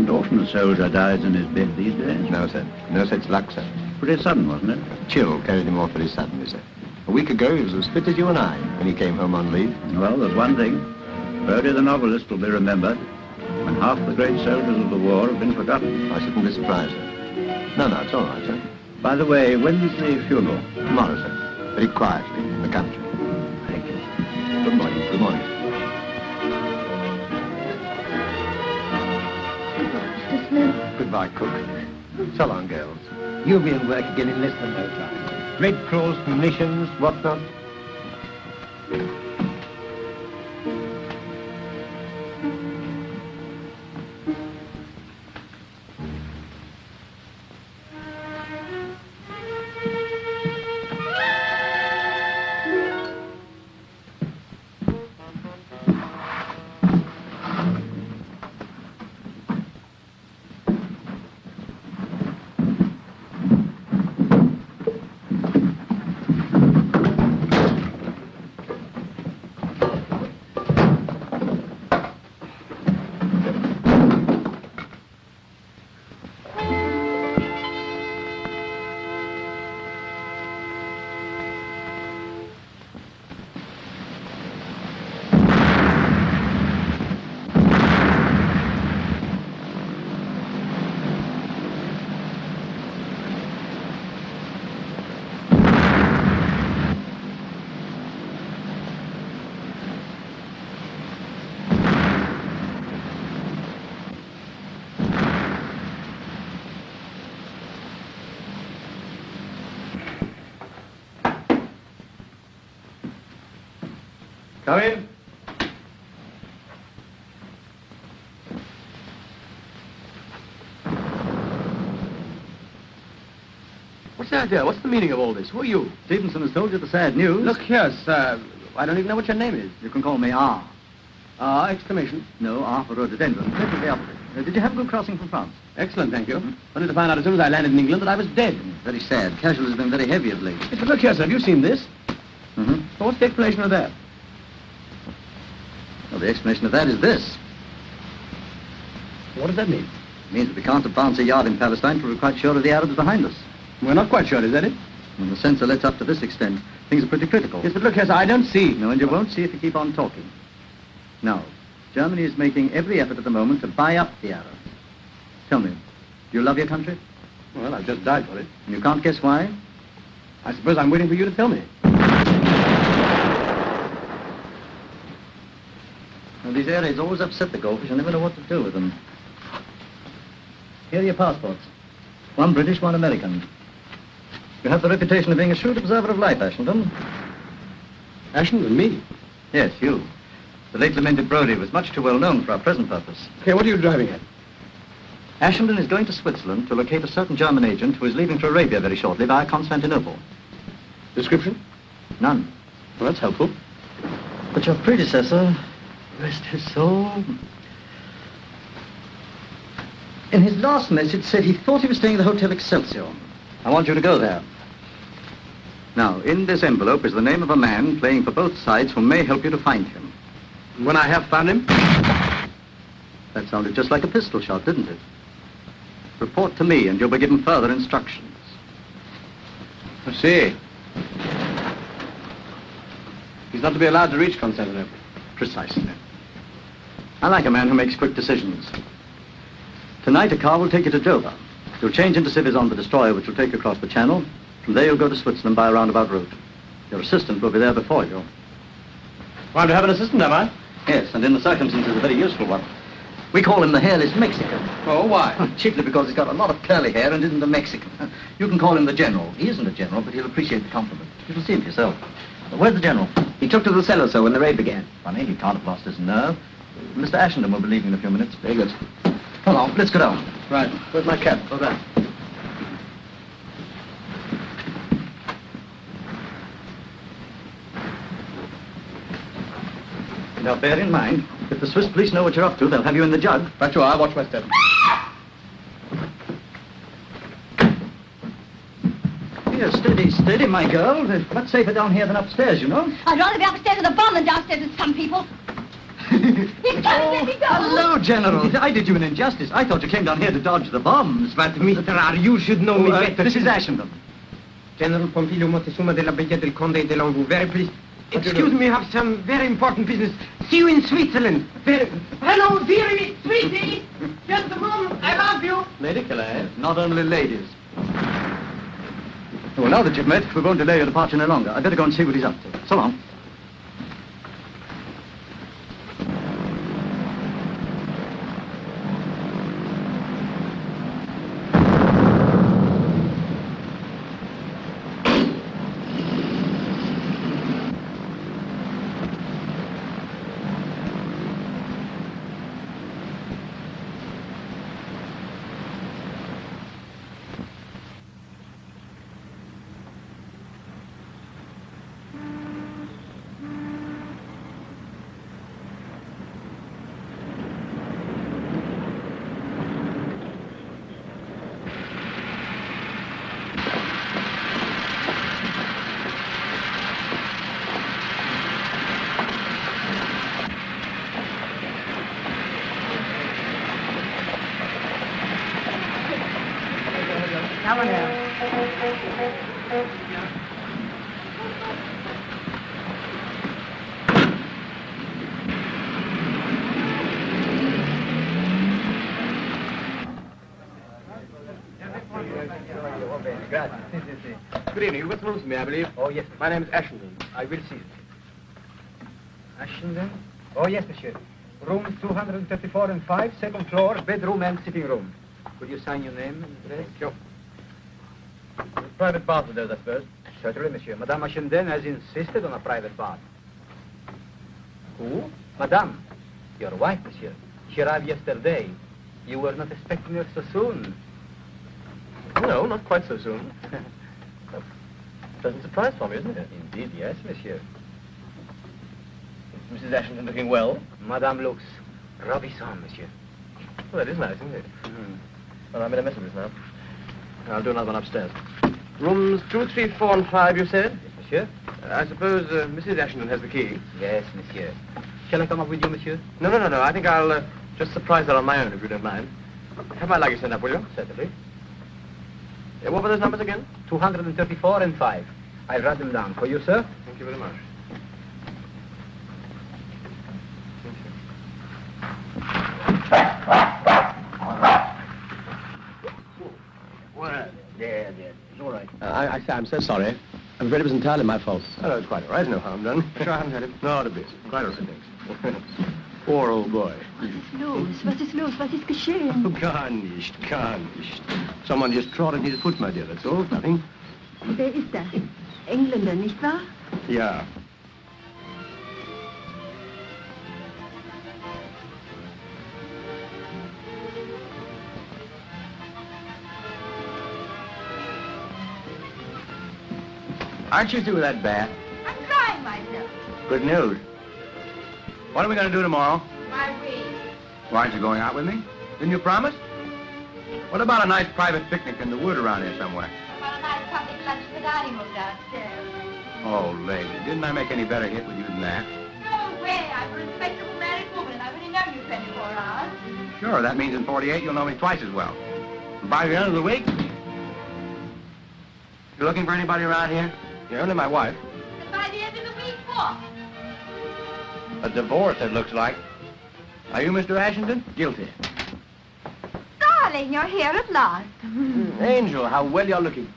isn't often a soldier dies in his bed these days. No, sir. No such luck, sir. Pretty sudden, wasn't it? Chill carried him off very suddenly, sir. A week ago, he was as fit as you and I when he came home on leave. Well, there's one thing. Brody the novelist will be remembered when half the great soldiers of the war have been forgotten. I shouldn't be surprised, sir. No, it's all right, sir. By the way, when's the funeral? Tomorrow, sir. Very quietly, in the country. Thank you. Good morning. Good morning. Mr. Smith. Goodbye, Cook. So long, girls. You'll be in work again in less than no time. Red Cross, munitions, whatnot. Come in. What's the idea? What's the meaning of all this? Who are you? Stevenson has told you the sad news. Look here, sir. I don't even know what your name is. You can call me R. Exclamation. No, R for rhododendron. That's the opposite. Did you have a good crossing from France? Excellent, thank you. Only to find out as soon as I landed in England that I was dead. Very sad. Casualties have been very heavy of late. But look here, sir. Have you seen this? Mm-hmm. So what's the explanation of that? Well, the explanation of that is this. What does that mean? It means that we can't advance a yard in Palestine till we're quite sure of the Arabs behind us. We're not quite sure, is that it? When the censor lets up to this extent, things are pretty critical. Yes, but look here, sir. I don't see. No, and you won't see if you keep on talking. Now, Germany is making every effort at the moment to buy up the Arabs. Tell me, do you love your country? Well, I've just died for it. And you can't guess why? I suppose I'm waiting for you to tell me. Well, these air raids always upset the goldfish. I never know what to do with them. Here are your passports. One British, one American. You have the reputation of being a shrewd observer of life, Ashington. Ashington, me? Yes, you. The late lamented Brodie was much too well known for our present purpose. Okay, what are you driving at? Ashington is going to Switzerland to locate a certain German agent who is leaving for Arabia very shortly via Constantinople. Description? None. Well, that's helpful. But your predecessor, rest his soul, in his last message said he thought he was staying at the Hotel Excelsior. I want you to go there. Now, in this envelope is the name of a man playing for both sides who may help you to find him. When I have found him? That sounded just like a pistol shot, didn't it? Report to me and you'll be given further instructions. I see. He's not to be allowed to reach Constantinople. Precisely. I like a man who makes quick decisions. Tonight, a car will take you to Dover. You'll change into civvies on the destroyer, which will take you across the channel. From there, you'll go to Switzerland by a roundabout route. Your assistant will be there before you. Well, I'm to have an assistant, am I? Yes, and in the circumstances, a very useful one. We call him the hairless Mexican. Oh, why? Chiefly because he's got a lot of curly hair and isn't a Mexican. You can call him the General. He isn't a general, but he'll appreciate the compliment. You'll see him for yourself. Where's the General? He took to the cellar, sir, when the raid began. Funny, he can't have lost his nerve. Mr. Ashington will be leaving in a few minutes. Very good. Come on, let's go down. Right. Where's my cap? Go down. Now, bear in mind, if the Swiss police know what you're up to, they'll have you in the jug. Right you are. Watch my step. Here, steady, steady, my girl. It's much safer down here than upstairs, you know. I'd rather be upstairs with a bomb than downstairs with some people. He's trying to let me go. Hello, General. I did you an injustice. I thought you came down here to dodge the bombs. But, Mr. R, you should know me better. This is Ashenden. General Pompilio Montezuma de la Brigade del Conde de Longu. Very pleased. Excuse me, I have some very important business. See you in Switzerland. Hello, dearie, sweetie. Just a moment. I love you. Lady Killer, not only ladies. Well, now that you've met, we won't delay your departure any longer. I'd better go and see what he's up to. So long. Good evening. You've got some rooms for me, I believe. Oh, yes. My name is Ashenden. I will see it. Ashenden? Oh, yes, monsieur. Rooms 234 and 5, second floor, bedroom and sitting room. Could you sign your name and address? Sure. Private bath with those, I suppose. Certainly, monsieur. Madame Ashenden has insisted on a private bath. Who? Madame. Your wife, monsieur. She arrived yesterday. You were not expecting her so soon. No, not quite so soon. A pleasant surprise for me, isn't it? Indeed, yes, monsieur. Is Mrs. Ashenden looking well? Madame looks ravissant, monsieur. Well, that is nice, isn't it? Well, I made a mess of this now. I'll do another one upstairs. Rooms 2, 3, 4, and 5, you said? Yes, monsieur. I suppose Mrs. Ashenden has the key. Yes, monsieur. Shall I come up with you, monsieur? No. I think I'll just surprise her on my own, if you don't mind. Have my luggage sent up, will you? Certainly. What were those numbers again? 234 and 5. I'll write them down for you, sir. Thank you very much. There. It's all right. I'm so sorry. I'm afraid it was entirely my fault. Oh, no, it's quite all right. No harm done. Sure, I haven't had it. Not a bit. Quite all right, thanks. Poor old boy. Was ist los? Was ist geschehen? Oh, gar nicht. Someone just trod on his foot, my dear. That's all. Nothing. Wer ist das? Engländer, nicht wahr? Ja. Aren't you through with that bath? I'm drying myself. Good news. What are we going to do tomorrow? My way. Why aren't you going out with me? Didn't you promise? What about a nice private picnic in the wood around here somewhere? About a nice public lunch in the dining room downstairs. Oh, lady, didn't I make any better hit with you than that? No way. I'm a respectable married woman, and I've only known you 24 hours. Sure, that means in 48 you'll know me twice as well. And by the end of the week, you looking for anybody around here? Yeah, only my wife. And by the end of the week, what? A divorce, it looks like. Are you Mr. Ashenden? Guilty. Darling, you're here at last. Angel, how well you're looking.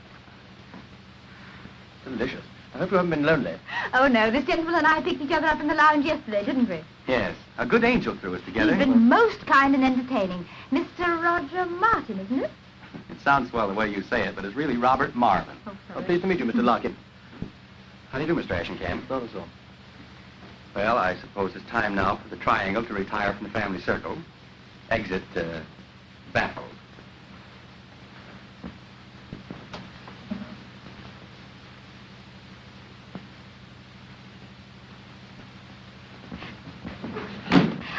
Delicious. I hope you haven't been lonely. Oh, no, this gentleman and I picked each other up in the lounge yesterday, didn't we? Yes, a good angel threw us together. He's been most kind and entertaining. Mr. Roger Martin, isn't it? It sounds swell the way you say it, but it's really Robert Marvin. Oh, Well, sorry. pleased to meet you, Mr. Larkin. How do you do, Mr. Ashenkamp? Not at all. Well, I suppose it's time now for the triangle to retire from the family circle. Exit, baffled.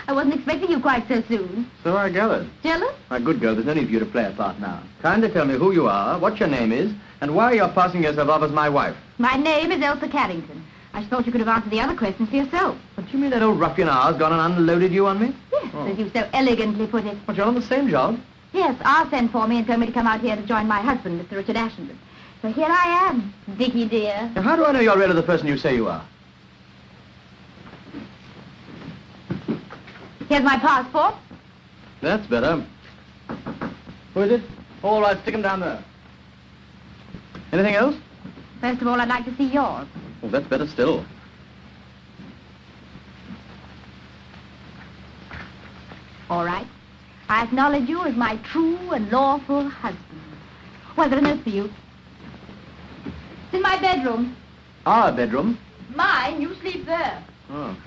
I wasn't expecting you quite so soon. So I gathered. Jealous? My good girl, there's no need for you to play a part now. Kindly tell me who you are, what your name is, and why you're passing yourself off as my wife. My name is Elsa Carrington. I thought you could have answered the other questions for yourself. But What do you mean that old ruffian ours gone and unloaded you on me? Yes, as you so elegantly put it. But you're on the same job. Yes, R sent for me and told me to come out here to join my husband, Mr. Richard Ashenden. So here I am, Dickie dear. Now, how do I know you're really the person you say you are? Here's my passport. That's better. Who is it? All right, stick him down there. Anything else? First of all, I'd like to see yours. Well, that's better still. All right. I acknowledge you as my true and lawful husband. Was there a note for you? It's in my bedroom. Our bedroom? Mine, you sleep there. Oh.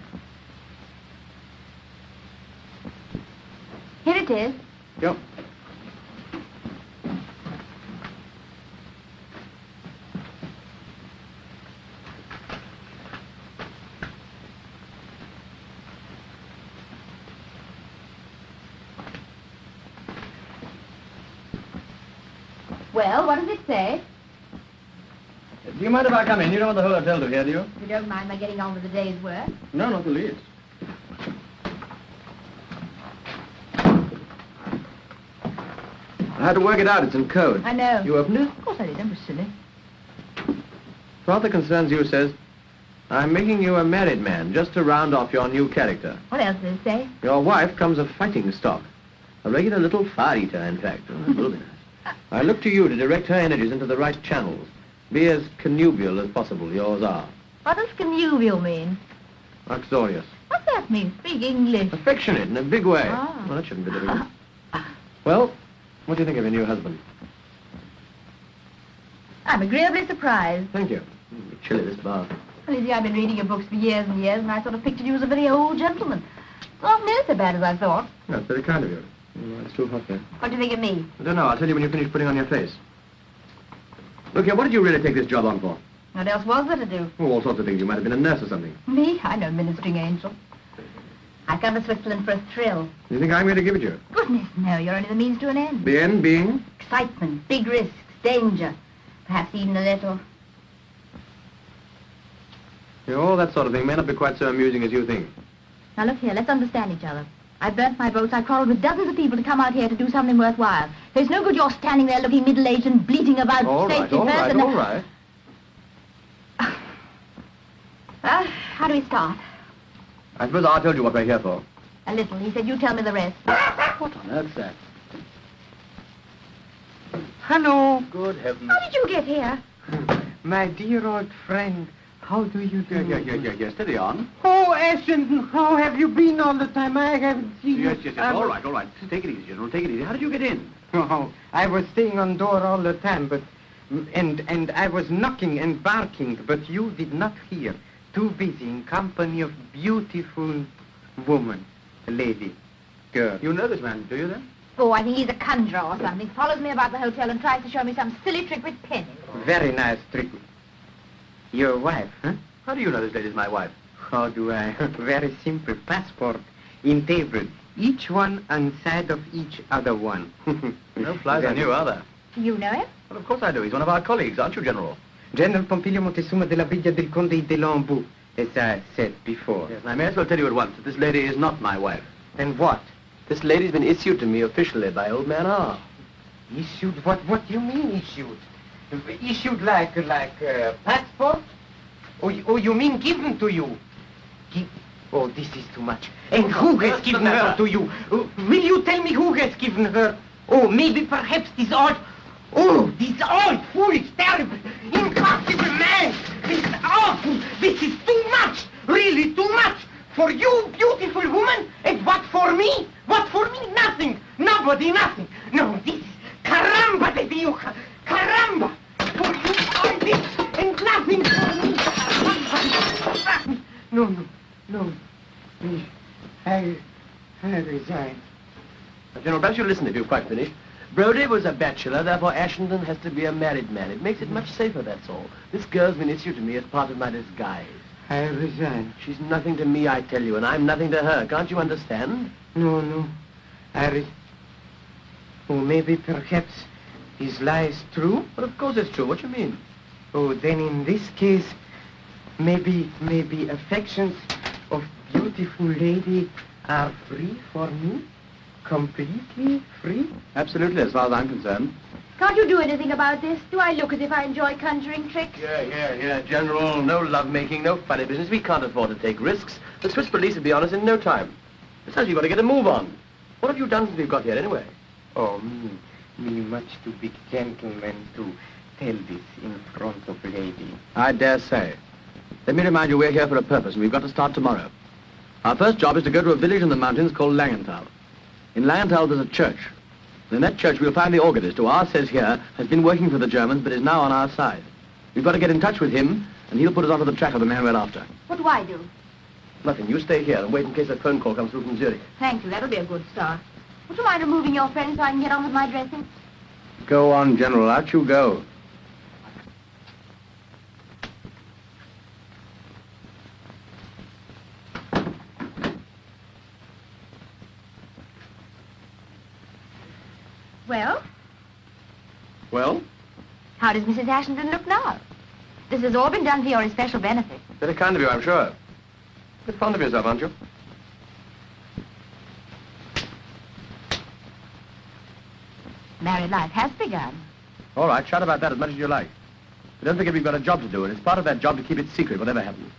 Here it is. Yep. Well, what does it say? Do you mind if I come in? You don't want the whole hotel to hear, do you? You don't mind my getting on with the day's work? No, not the least. I had to work it out. It's in code. I know. You opened it? Of course I did. Don't be silly. For what that concerns you, says, I'm making you a married man just to round off your new character. What else does it say? Your wife comes of fighting stock. A regular little fire-eater, in fact. Oh, that will be nice. I look to you to direct her energies into the right channels. Be as connubial as possible. Yours are. What does connubial mean? Uxorious. What's that mean? Speak English. Affectionate in a big way. Ah. Well, that shouldn't be difficult. Well, what do you think of your new husband? I'm agreeably surprised. Thank you. Chilly, this bar. Well, you see, I've been reading your books for years and years, and I sort of pictured you as a very old gentleman. Not near so bad as I thought. That's very kind of you. Oh, it's too hot there. What do you think of me? I don't know. I'll tell you when you finish putting on your face. Look here, what did you really take this job on for? What else was there to do? Oh, all sorts of things. You might have been a nurse or something. Me? I'm no ministering angel. I've come to Switzerland for a thrill. You think I'm going to give it you? Goodness, no, you're only the means to an end. The end being? Excitement, big risks, danger. Perhaps even a little. Yeah, all that sort of thing may not be quite so amusing as you think. Now look here, let's understand each other. I've burnt my boats, I've quarreled with dozens of people to come out here to do something worthwhile. There's no good you're standing there looking middle-aged and bleating about All right, safety all first right, and... all right. Well, how do we start? I suppose I told you what we're here for. A little. He said you tell me the rest. What on earth's that? Hello, Good heavens. How did you get here? my dear old friend. How do you do? Yes. Steady on. Oh, Ashenden, how have you been all the time? I haven't seen you. Yes. All right. Take it easy, General. Take it easy. How did you get in? Oh, I was staying on door all the time, but... And I was knocking and barking, but you did not hear. Too busy in company of beautiful woman, lady, girl. You know this man, do you then? Oh, I think he's a conjurer or something. Follows me about the hotel and tries to show me some silly trick with pennies. Very nice trick. Your wife, huh? How do you know this lady's my wife? How do I? Very simple. Passport in table. Each one on side of each other one. No flies on you, are there? Do you know him? Well, of course I do. He's one of our colleagues, aren't you, General? General Pompilio Montezuma della Villa del Conde de Lambeau, as I said before. Yes, and I may as well tell you at once that this lady is not my wife. Then what? This lady's been issued to me officially by old man R. Issued? What do you mean issued? Issued like passport? Or you mean given to you? Oh, this is too much. And who has given her to you? Will you tell me who has given her? Oh, maybe perhaps this old... Oh, this old, foolish, terrible, impossible man! This is awful! This is too much! Really too much! For you, beautiful woman, and what for me? What for me? Nothing! Nobody, nothing! No, this is... Caramba de Dios! Caramba! For you, all this, and nothing for me! No. I resign. General, perhaps you'll listen if you've quite finished. Brodie was a bachelor, therefore Ashenden has to be a married man. It makes it much safer, that's all. This girl's been issued to me as part of my disguise. I resign. She's nothing to me, I tell you, and I'm nothing to her. Can't you understand? No. Oh, maybe perhaps his lie is true? Well, of course it's true. What do you mean? Oh, then in this case, maybe affections of beautiful lady are free for me? Completely free? Absolutely, as far as I'm concerned. Can't you do anything about this? Do I look as if I enjoy conjuring tricks? Yeah, General. No lovemaking, no funny business. We can't afford to take risks. The Swiss police will be on us in no time. Besides, you've got to get a move on. What have you done since we've got here, anyway? Oh, me much too big gentleman to tell this in front of lady. I dare say. Let me remind you, we're here for a purpose, and we've got to start tomorrow. Our first job is to go to a village in the mountains called Langenthal. In Langenthal, there's a church. And in that church, we'll find the organist, who ours says here has been working for the Germans, but is now on our side. We've got to get in touch with him, and he'll put us onto the track of the man we're after. What do I do? Nothing. You stay here and wait in case a phone call comes through from Zurich. Thank you. That'll be a good start. Would you mind removing your friend so I can get on with my dressing? Go on, General. Out you go. Well, Well? how does Mrs. Ashington look now? This has all been done for your especial benefit. Very kind of you, I'm sure. Bit fond of yourself, aren't you? Married life has begun. All right, shout about that as much as you like. But don't forget we've got a job to do, and it's part of that job to keep it secret, whatever happens.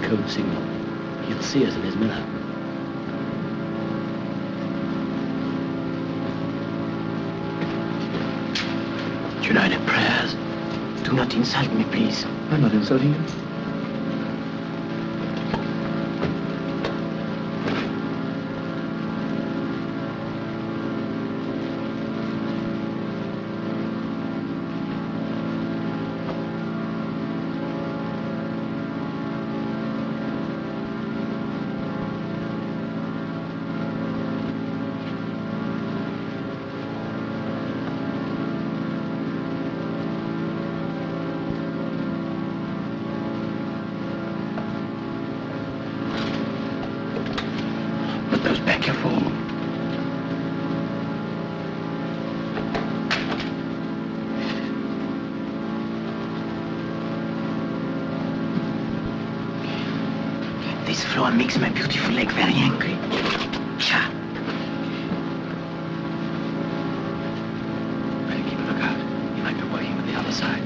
Code signal. He'll see us in his mirror. United prayers. Do not insult me, please. I'm not insulting you. Makes my beautiful leg very angry. Psha. Better keep a lookout. He might be working with the other side.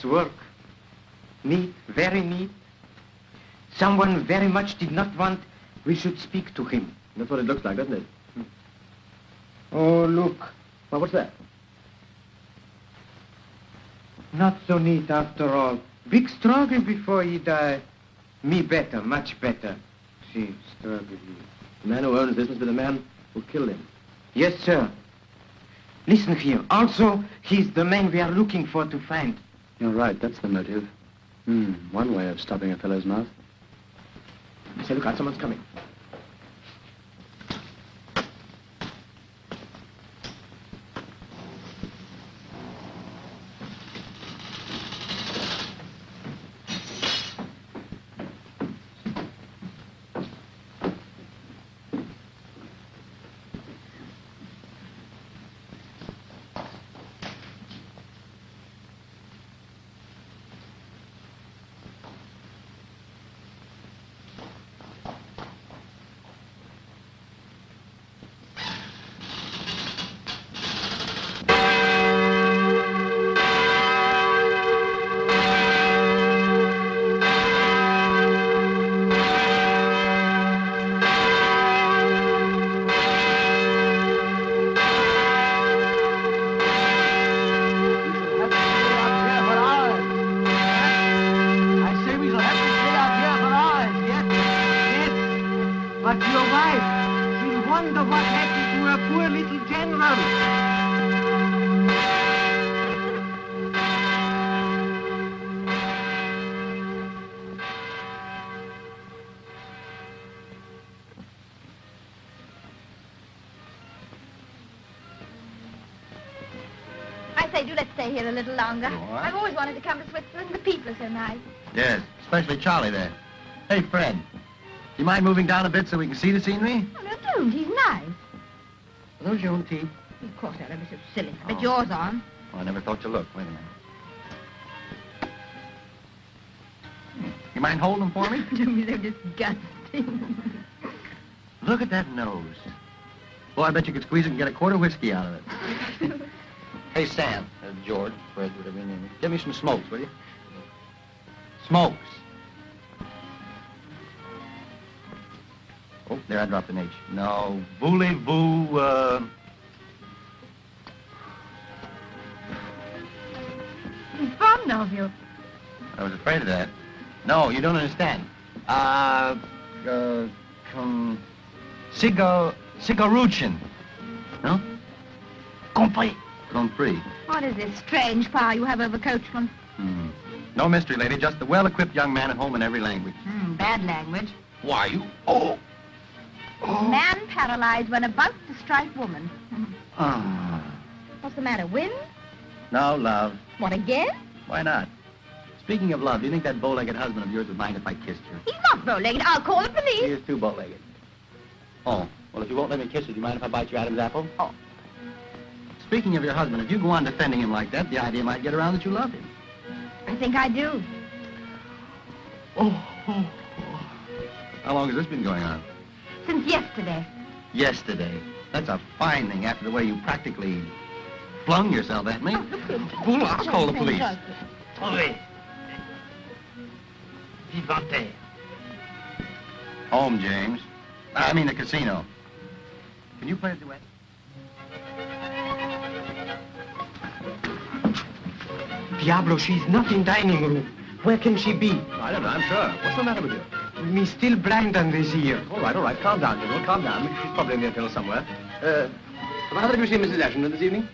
nice work. Neat, very neat. Someone very much did not want we should speak to him. That's what it looks like, doesn't it? Oh, look. Well, what's that? Not so neat after all. Big struggle before he died. Me better, much better. See, struggle. The man who owns this must be the man who killed him. Yes, sir. Listen here. Also, he's the man we are looking for to find. You're right, that's the motive. One way of stopping a fellow's mouth. Say, look out, someone's coming. Do let's stay here a little longer. What? I've always wanted to come to Switzerland. The people are so nice. Yes, especially Charlie there. Hey, Fred, do you mind moving down a bit so we can see the scenery? Oh, no, don't. He's nice. Are those your own teeth? Of course, they're ever so silly. But yours aren't. Oh, I never thought to look. Wait a minute. You mind holding them for me? Don't be so disgusting. Look at that nose. Boy, I bet you could squeeze it and get a quart of whiskey out of it. Hey, Sam, George, Fred, whatever your name is. Give me some smokes, will you? Smokes. Oh, there, I dropped an H. No, voulez-vous, He's fond of you. I was afraid of that. No, you don't understand. Cigaruchin. No? Compris. Compris. What is this strange power you have over coachmen? No mystery, lady. Just the well-equipped young man at home in every language. Bad language. Why, you... Oh! Man paralyzed when about to strike woman. What's the matter, wind? No, love. What, again? Why not? Speaking of love, do you think that bow-legged husband of yours would mind if I kissed her? He's not bow-legged. I'll call the He police. is too bow-legged. Oh, well, if you won't let me kiss her, do you mind if I bite your Adam's apple? Oh. Speaking of your husband, if you go on defending him like that, the idea might get around that you love him. I think I do. How long has this been going on? Since yesterday. Yesterday. That's a fine thing after the way you practically flung yourself at me. Well, I'll call the police. Police. Vivante. Home, James. I mean the casino. Can you play a duet? Diablo, she's not in dining room. Where can she be? I don't know, I'm sure. What's the matter with you? Me still blind on this ear. All right. Calm down, General. Calm down. She's probably in the hotel somewhere. Have either of you seen Mrs. Ashton this evening?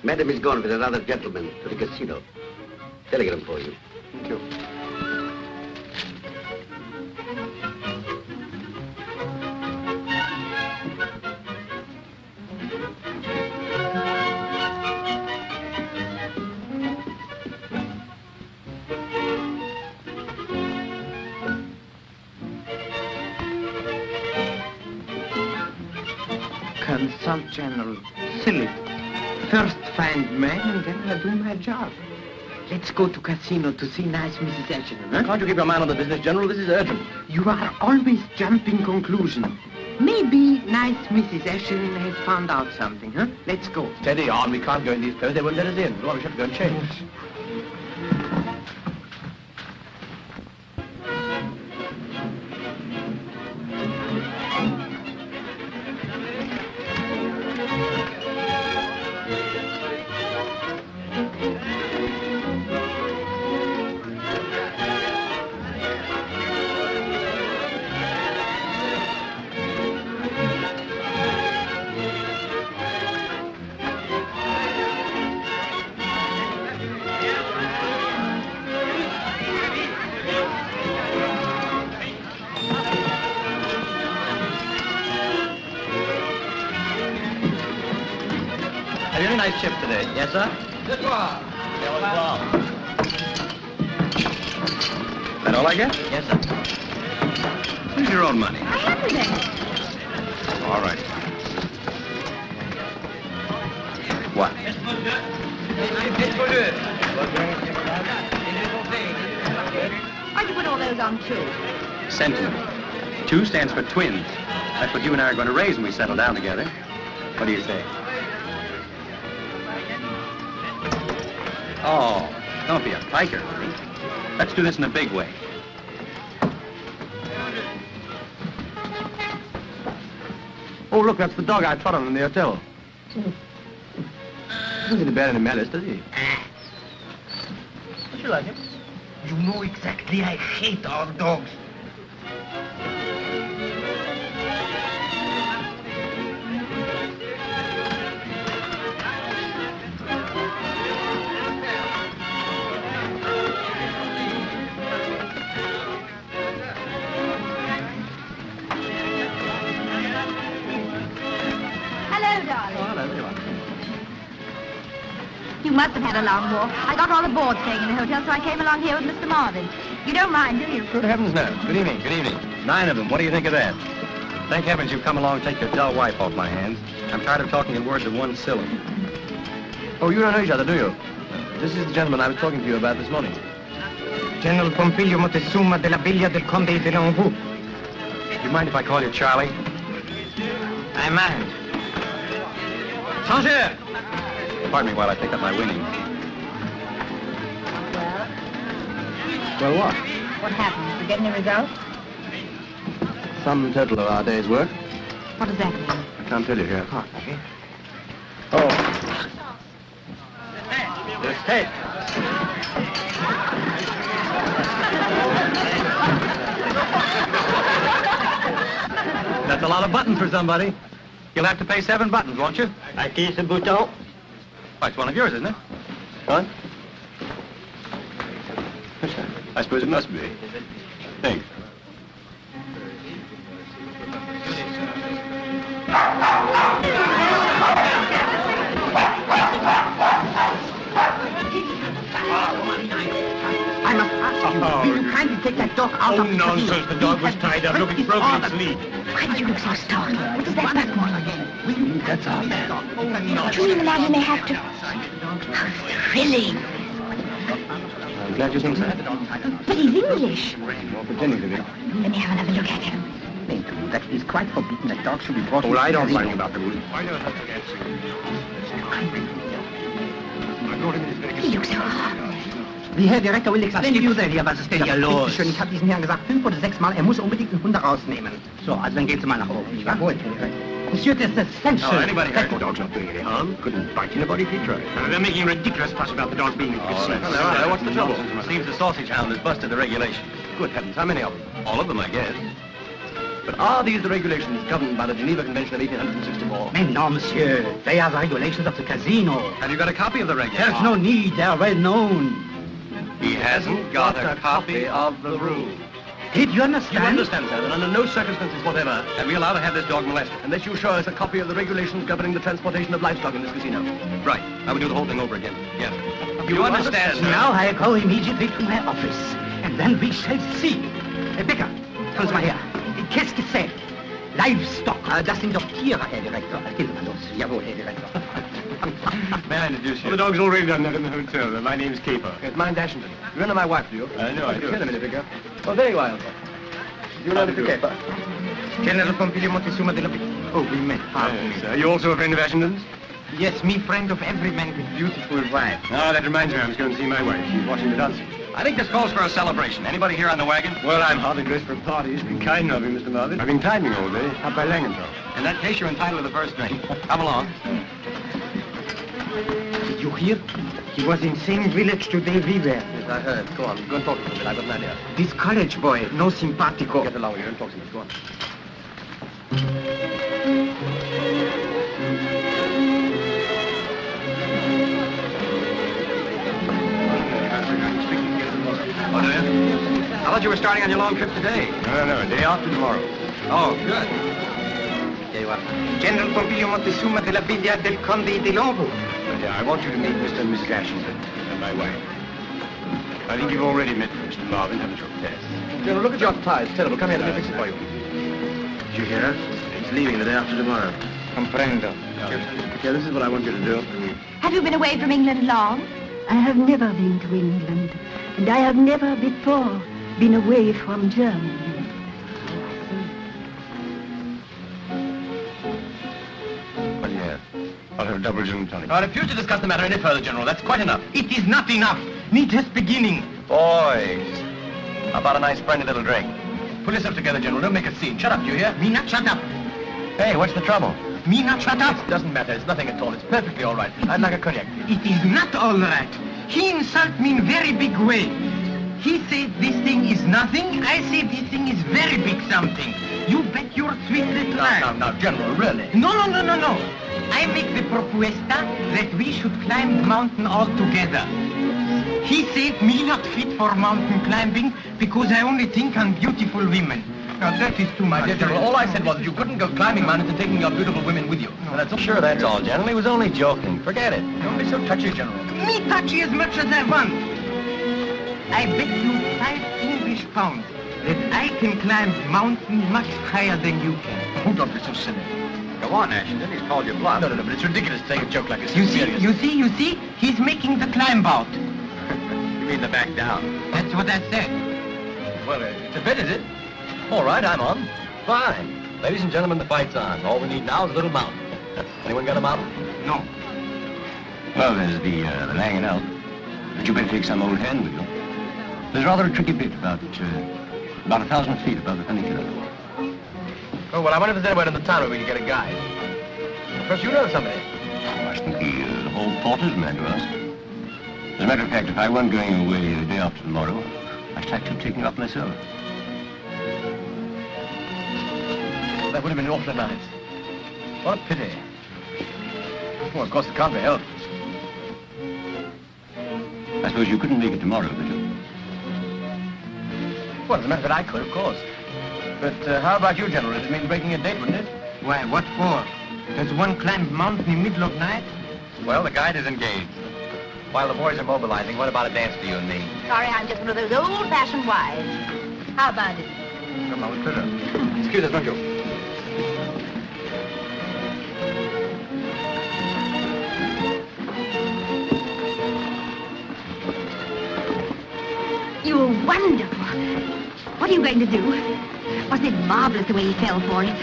Madam is gone with another gentleman to the casino. Telegram for you. Thank you. Consult General. Silly. First find man and then I'll do my job. Let's go to casino to see nice Mrs. Ashton, huh? Can't you keep your mind on the business, General? This is urgent. You are always jumping conclusion. Maybe nice Mrs. Ashton has found out something, huh? Let's go. Steady on. We can't go in these clothes. They won't let us in. Otherwise, we have to go and change. Have you any nice chips today? Yes, sir? This one. That all I get? Yes, sir. Use your own money. I haven't any. All right. What? Why'd you put all those on two? Sentiment. 2 stands for twins. That's what you and I are going to raise when we settle down together. What do you say? Oh, don't be a piker, honey. Let's do this in a big way. Oh, look, that's the dog I trot on in the hotel. Doesn't bear any malice, does he? Don't you like him? You know exactly I hate our dogs. Hello, darling. You must have had a long walk. I got all the board staying in the hotel, so I came along here with Mr. Marvin. You don't mind, do you? Good heavens, no. Good evening, good evening. 9 of them. What do you think of that? Thank heavens you've come along to take your dull wife off my hands. I'm tired of talking in words of one syllable. Oh, you don't know each other, do you? This is the gentleman I was talking to you about this morning. General Pompilio Montezuma della Villa del Conde de l'Anjou. Do you mind if I call you Charlie? I mind. Changer! Pardon me while I pick up my winnings. Well, Well, what? what happened? Did you get any results? Sum total of our day's work. What does that mean? I can't tell you here. Oh. This tape. That's a lot of buttons for somebody. You'll have to pay 7 buttons, won't you? À qui ce bouton? Why, it's one of yours, isn't it? What? I suppose it must be. Thanks. I must ask you, will you kindly take that dog out of the nonsense. The dog was tied up. Look, it's broken its lead. Why did you look so startled? What does that button mean? That's our man. Do you imagine they have to? How thrilling. I'm glad you think so. But he's English. Well, pretending to be. Let me have another look at him. That it is quite forbidden that dogs should be brought Well, I don't into mind the about the rules. Why not? He looks so harmless. Die Herr Direktor will explain to you then. Ja, was ist denn hier los? Schön, ich habe diesen Herrn gesagt 5 oder 6 Mal, er muss unbedingt einen Hund rausnehmen. So, also dann gehen Sie mal nach oben. Jawohl, Herr Direktor. Monsieur, this is essential. Oh, anybody hurt? The dog's not doing any harm. Couldn't bite anybody if he tried. They're making a ridiculous fuss about the dog being in the casino. Hello, what's the trouble? Seems the sausage hound has busted the regulations. Good heavens, how many of them? All of them, I guess. But are these the regulations governed by the Geneva Convention of 1864? Mais non, monsieur. They are the regulations of the casino. Have you got a copy of the regulations? There's no need. They are well known. He hasn't got a copy of the rule. Did you You understand? understand, sir, that under no circumstances whatever, Are we allowed to have this dog molested? unless you show us a copy of the regulations governing the transportation of livestock in this casino. Right. I would do the whole thing over again. Yes. You understand, sir? Now I go immediately to my office, and then we shall see. Becker, komm mal her. Qu'est-ce que c'est? Livestock. Das sind doch Tiere, Herr Direktor. Gehen Sie mal los. Jawohl, Herr Direktor. May I introduce you? Well, the dog's already done that in the hotel. My name's Caper. Yes, mine's Ashington. You know my wife, do you? I know, I do. Tell a minute, Vicar. Oh, very well. You know Mr. Caper? General Pompilio Montezuma de la Villa. Oh, we met. Yes, are you also a friend of Ashington's? Yes, me friend of every man with beautiful wife. Ah, that reminds me, I was going to see my wife. She's watching the dancing. I think this calls for a celebration. Anybody here on the wagon? Well, I'm hardly dressed for a party. It's been kind of you, Mr. Marvin. I've been timing all day, up by Langenthal. In that case, you're entitled to the first drink. Come along. Did you you hear? He was in same village today we were. Yes, I heard. Go on, go and talk to him. I've got an idea. This college boy, no simpatico. Get along with you and talk to him. Go on. Oh, do you? I thought you were starting on your long trip today. No, day after tomorrow. Oh, good. Here you are. General Pompilio Montezuma de la Villa del Conde de Longo. I want you to meet Mr. and Mrs. Ashington and my wife. I think you've already met Mr. Marvin, haven't you? Yes. General, look at your tie. It's terrible. Come here, let me fix it for you. Did you hear? He's leaving the day after tomorrow. Comprendo. Okay, this is what I want you to do. Have you been away from England long? I have never been to England, and I have never before been away from Germany. What do you have? I'll have a double gin and tonic. I refuse to discuss the matter any further, General. That's quite enough. It is not enough. Need just beginning. Boys, how about a nice friendly little drink? Pull yourself together, General. Don't make a scene. Shut up, do you hear? Me not shut up. Hey, what's the trouble? Me not shut up. It doesn't matter. It's nothing at all. It's perfectly all right. I'd like a cognac. It is not all right. He insult me in very big way. He said this thing is nothing. I say this thing is very big something. You bet your sweet little life. Now, General, really? No. I make the propuesta that we should climb the mountain all together. He said me not fit for mountain climbing because I only think on beautiful women. Now that is too much. My dear General, all I said was that you couldn't go climbing mountains and taking your beautiful women with you. And that's all. Sure, that's all, General. He was only joking. Forget it. Don't be so touchy, General. Me touchy as much as I want. I bet you 5 English pounds that I can climb mountain much higher than you can. Oh, don't be so silly. Go on, Ashington. He's called you bluff. No, but it's ridiculous to take a joke like this. You Serious. see, he's making the climb out. You mean the back down? That's what I said. Well, it's a bet, is it? All right, I'm on. Fine. Ladies and gentlemen, the fight's on. All we need now is a little mountain. Anyone got a mountain? No. Well, there's the hanging out. But you better take some old hand with you. There's rather a tricky bit about 1,000 feet above the funicular. Oh, well, I wonder if there's anywhere in the town where we can get a guide. First, you know somebody. I think the whole porter's man to ask. As a matter of fact, if I weren't going away the day after tomorrow, I'd have to take off myself. That would have been awfully nice. What a pity. Well, of course, it can't be helped. I suppose you couldn't make it tomorrow, could you? Well, as a matter of fact, I could, of course. But how about you, General? It'd mean breaking a date, wouldn't it? Why, what for? Does one climb mountain in middle of night? Well, the guide is engaged. While the boys are mobilizing, what about a dance for you and me? Sorry, I'm just one of those old-fashioned wives. How about it? Come on, with pleasure. Excuse us, don't you? You were wonderful. What are you going to do? Wasn't it marvelous the way he fell for it?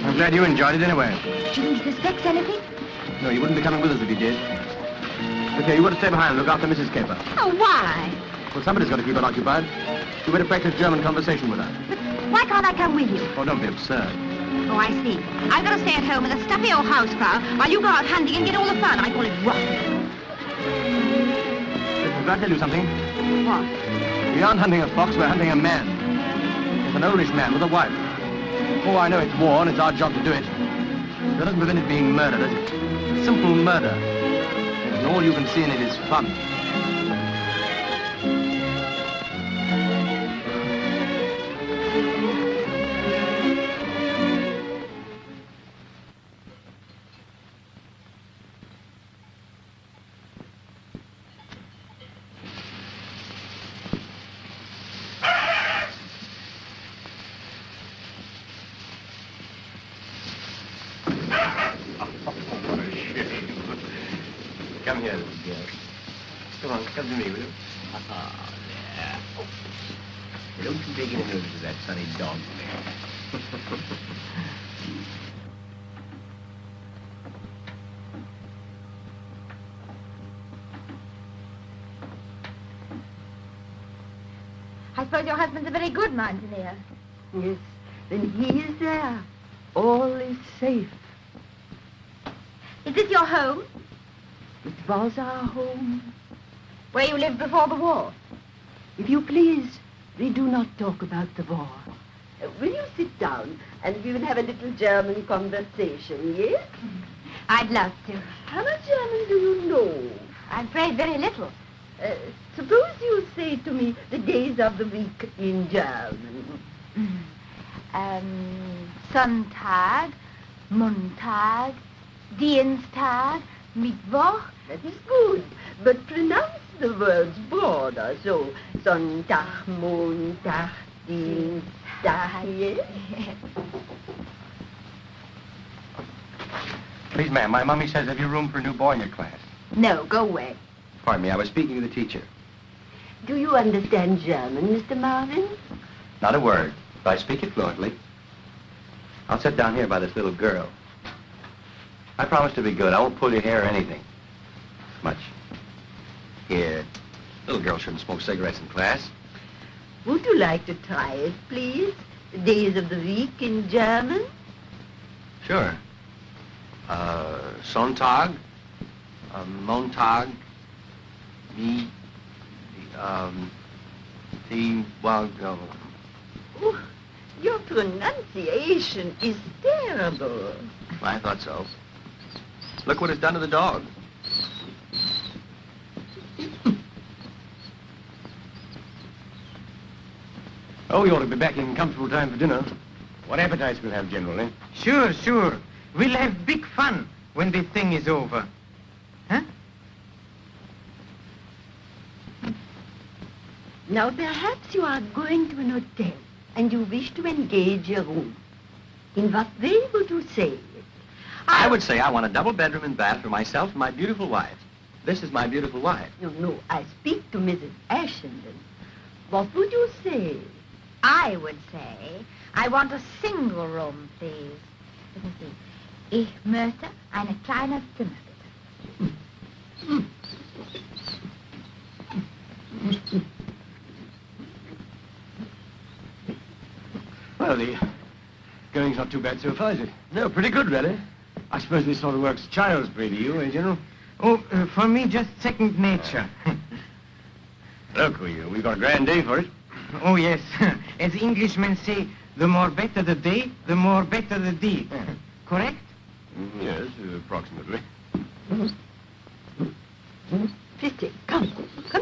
I'm glad you enjoyed it anyway. Do you think he suspects anything? No, you wouldn't be coming with us if you did. Look here, you got to stay behind and look after Mrs. Caper. Oh, why? Well, somebody's got to keep her occupied. You better practice German conversation with her. But why can't I come with you? Oh, don't be absurd. Oh, I see. I've got to stay at home with a stuffy old house crowd while you go out hunting and get all the fun. I call it rot. Listen, can I tell you something? What? We aren't hunting a fox, we're hunting a man. It's an oldish man with a wife. Oh, I know it's war and it's our job to do it. That doesn't prevent it being murder, does it? It's simple murder. And all you can see in it is fun. Come here, little girl. Come on, come to me, will you? Ah, Yeah. Don't you take any notice of that sunny dog there. I suppose your husband's a very good mountaineer. Yes, then he is there. All is safe. Is this your home? It's was our home. Where you lived before the war? If you please, we do not talk about the war. Will you sit down and we will have a little German conversation, yes? I'd love to. How much German do you know? I'm afraid very little. Suppose you say to me the days of the week in German. Sonntag, Montag, Dienstag, Mittwoch. That is good, but pronounce the words broader, so Sonntag, Montag, Dienstag, yes? Please, ma'am, my mummy says have you room for a new boy in your class? No, go away. Pardon me, I was speaking to the teacher. Do you understand German, Mr. Marvin? Not a word, but I speak it fluently. I'll sit down here by this little girl. I promise to be good. I won't pull your hair or anything. Much. Here. Little girl shouldn't smoke cigarettes in class. Would you like to try it, please? The days of the week in German? Sure. Sonntag, Montag, Oh, your pronunciation is terrible. I thought so. Look what it's done to the dog. Oh, you ought to be back in comfortable time for dinner. What appetites we'll have, General, eh? Sure, sure. We'll have big fun when this thing is over. Huh? Now, perhaps you are going to an hotel and you wish to engage a room. In what way would you say it? I would say I want a double bedroom and bath for myself and my beautiful wife. This is my beautiful wife. No, I speak to Mrs. Ashenden. What would you say? I would say, I want a single room, please. Let me see. Ich möchte eine kleine Zimmer, bitte. Well, the going's not too bad so far, is it? No, pretty good, really. I suppose this sort of work's child's play to you, eh, General? Oh, for me, just second nature. Look, we've got a grand day for it. Oh, yes. As Englishmen say, the more better the day, the more better the deed. Correct? Yes, approximately. Fitty, come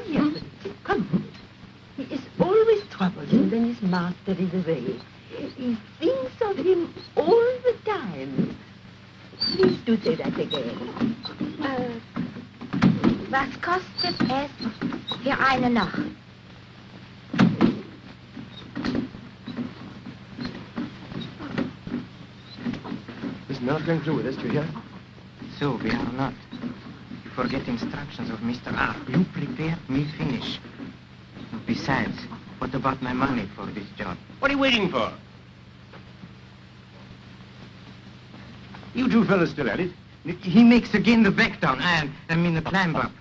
here, Fitty, come. He is always troublesome when his master is away. He thinks of him all the time. Please do say that again. Was kostet es für eine Nacht? Is Nurse going through with us, do you hear? So, we are not. You forget instructions of Mr. R. You prepare, me finish. Besides, what about my money for this job? What are you waiting for? You two fellas still at it? He makes again the back down, I mean the climb up.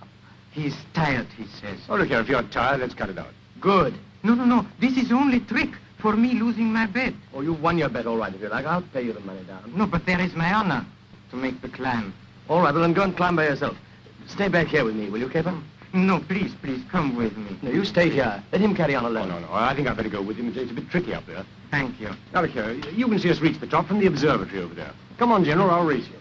He's tired, he says. Oh, look here, if you're tired, let's cut it out. Good. No. This is only trick for me losing my bet. Oh, you've won your bet, all right, if you like. I'll pay you the money down. No, but there is my honor to make the climb. All right, well, then go and climb by yourself. Stay back here with me, will you, Capper? No, please, come with me. No, you stay here. Let him carry on alone. No. I think I'd better go with him. It's a bit tricky up there. Thank you. Now, look here, you can see us reach the top from the observatory over there. Come on, General, I'll race you.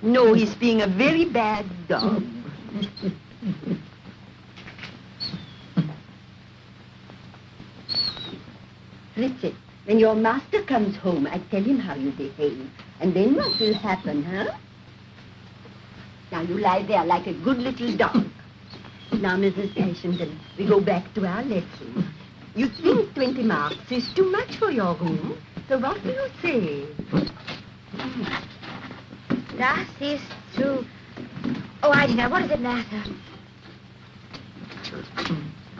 No, he's being a very bad dog. Fritzy, when your master comes home, I tell him how you behave. And then what will happen, huh? Now you lie there like a good little dog. Now, Mrs. Ashenden, we go back to our lesson. You think 20 marks is too much for your room? So what do you say? Das ist zu... Oh, I don't know. What does it matter?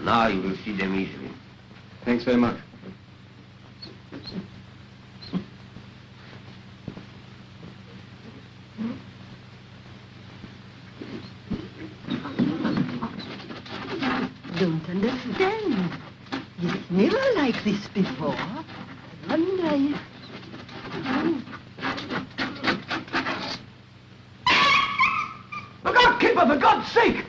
Now you will see them easily. Thanks very much. Don't understand. He's never like this before. Sorry. Look out, Kipper, for God's sake!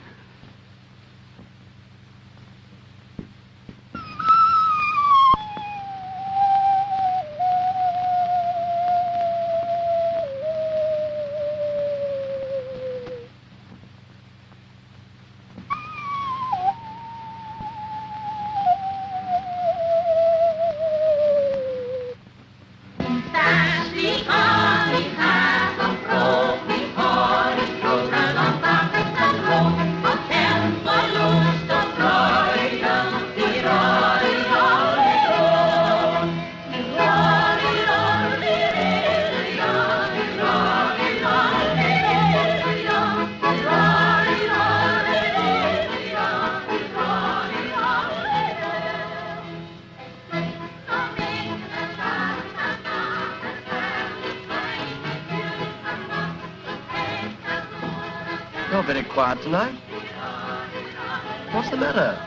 You're very quiet tonight. What's the matter?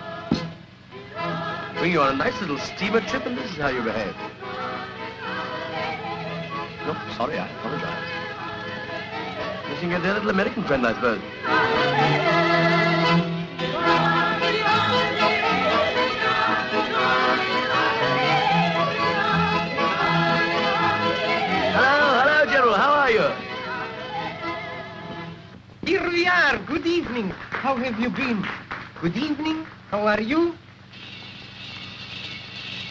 Bring you on a nice little steamer trip and this is how you behave. No, sorry, I apologize. Missing your dear little American friend, I suppose. Hello, General, how are you? Here we are. Good evening. How have you been? Good evening. How are you?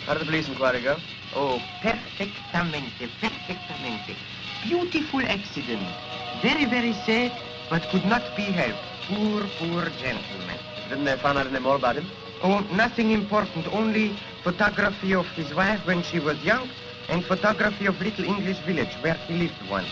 How did the police inquiry go? Oh, perfectamente, perfectamente. Beautiful accident. Very, very sad, but could not be helped. Poor, poor gentleman. Didn't they find out any more about him? Oh, nothing important. Only photography of his wife when she was young and photography of little English village where he lived once.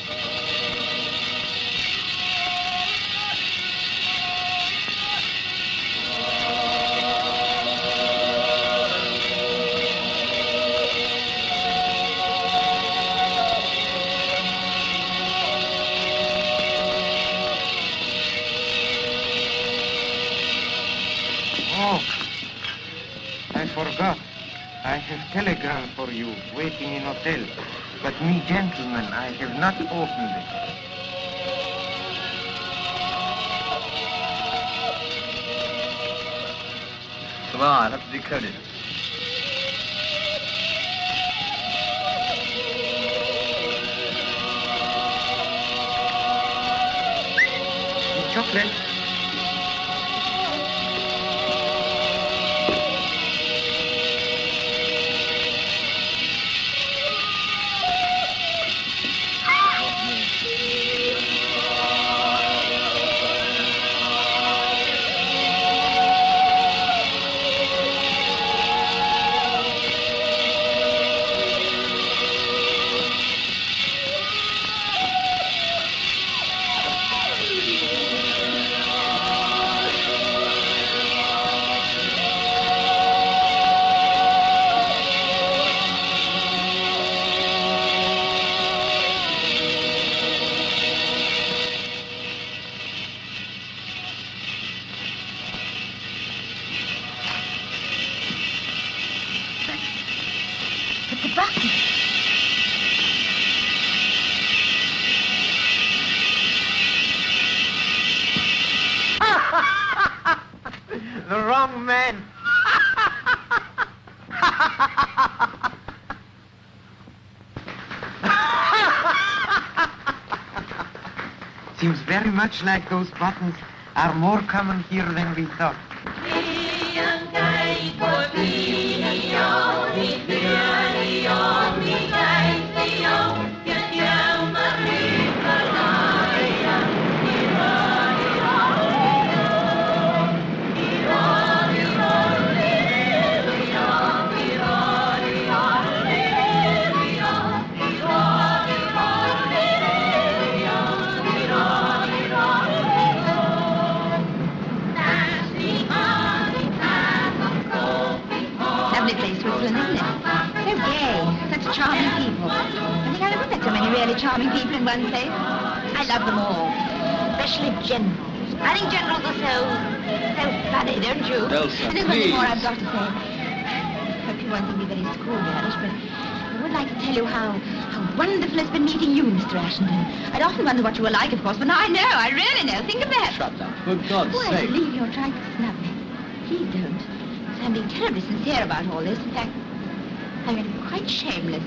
Oh, I forgot. I have telegram for you waiting in hotel. But me, gentlemen, I have not opened it. Come on, I'll have to decode it. Chocolate. The wrong man. Seems very much like those buttons are more common here than we thought. Charming people. I think I never met so many really charming people in one place. I love them all, especially generals. I think generals are so funny, don't you? Elsa, and there's nothing more I've got to say. Hope you won't think me very schoolgirlish, but I would like to tell you how wonderful it's been meeting you, Mr. Ashenden. I'd often wondered what you were like, of course, but now I know. I really know. Think of that. Shut up. For God's Oh, I sake. believe you're trying to snub me. Please don't. So I'm being terribly sincere about all this. In fact, I'm going to be quite shameless.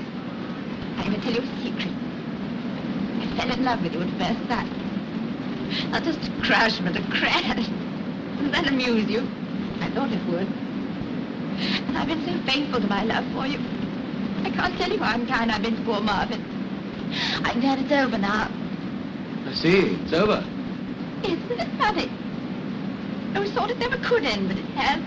I'm going to tell you a secret. I fell in love with you at first sight. Not just a crush, but a crash. Doesn't that amuse you? I thought it would. And I've been so faithful to my love for you. I can't tell you how unkind I've been to poor Marvin. I'm glad it's over now. I see. It's over. Isn't it funny? I always thought it never could end, but it has.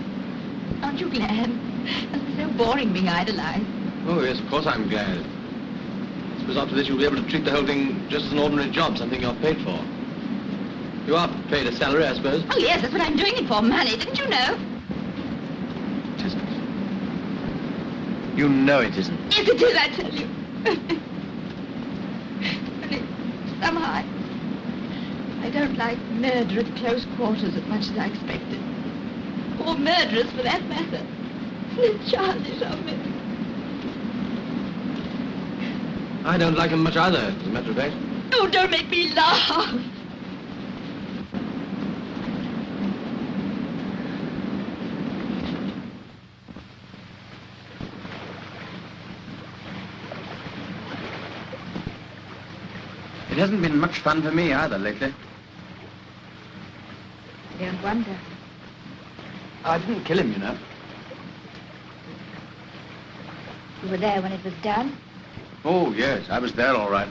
Aren't you glad? It's been so boring being idolized. Oh, yes, of course I'm glad. I suppose after this you'll be able to treat the whole thing just as an ordinary job, something you're paid for. You are paid a salary, I suppose? Oh, yes, that's what I'm doing it for, money. Didn't you know? It isn't. You know it isn't. Yes, it is, I tell you. Only, somehow, I don't like murder at close quarters as much as I expected. Or murderers, for that matter. Isn't it childish of me? I don't like him much either, as a matter of fact. Oh, don't make me laugh. It hasn't been much fun for me either lately. I don't wonder. I didn't kill him, you know. You were there when it was done? Oh, yes, I was there all right.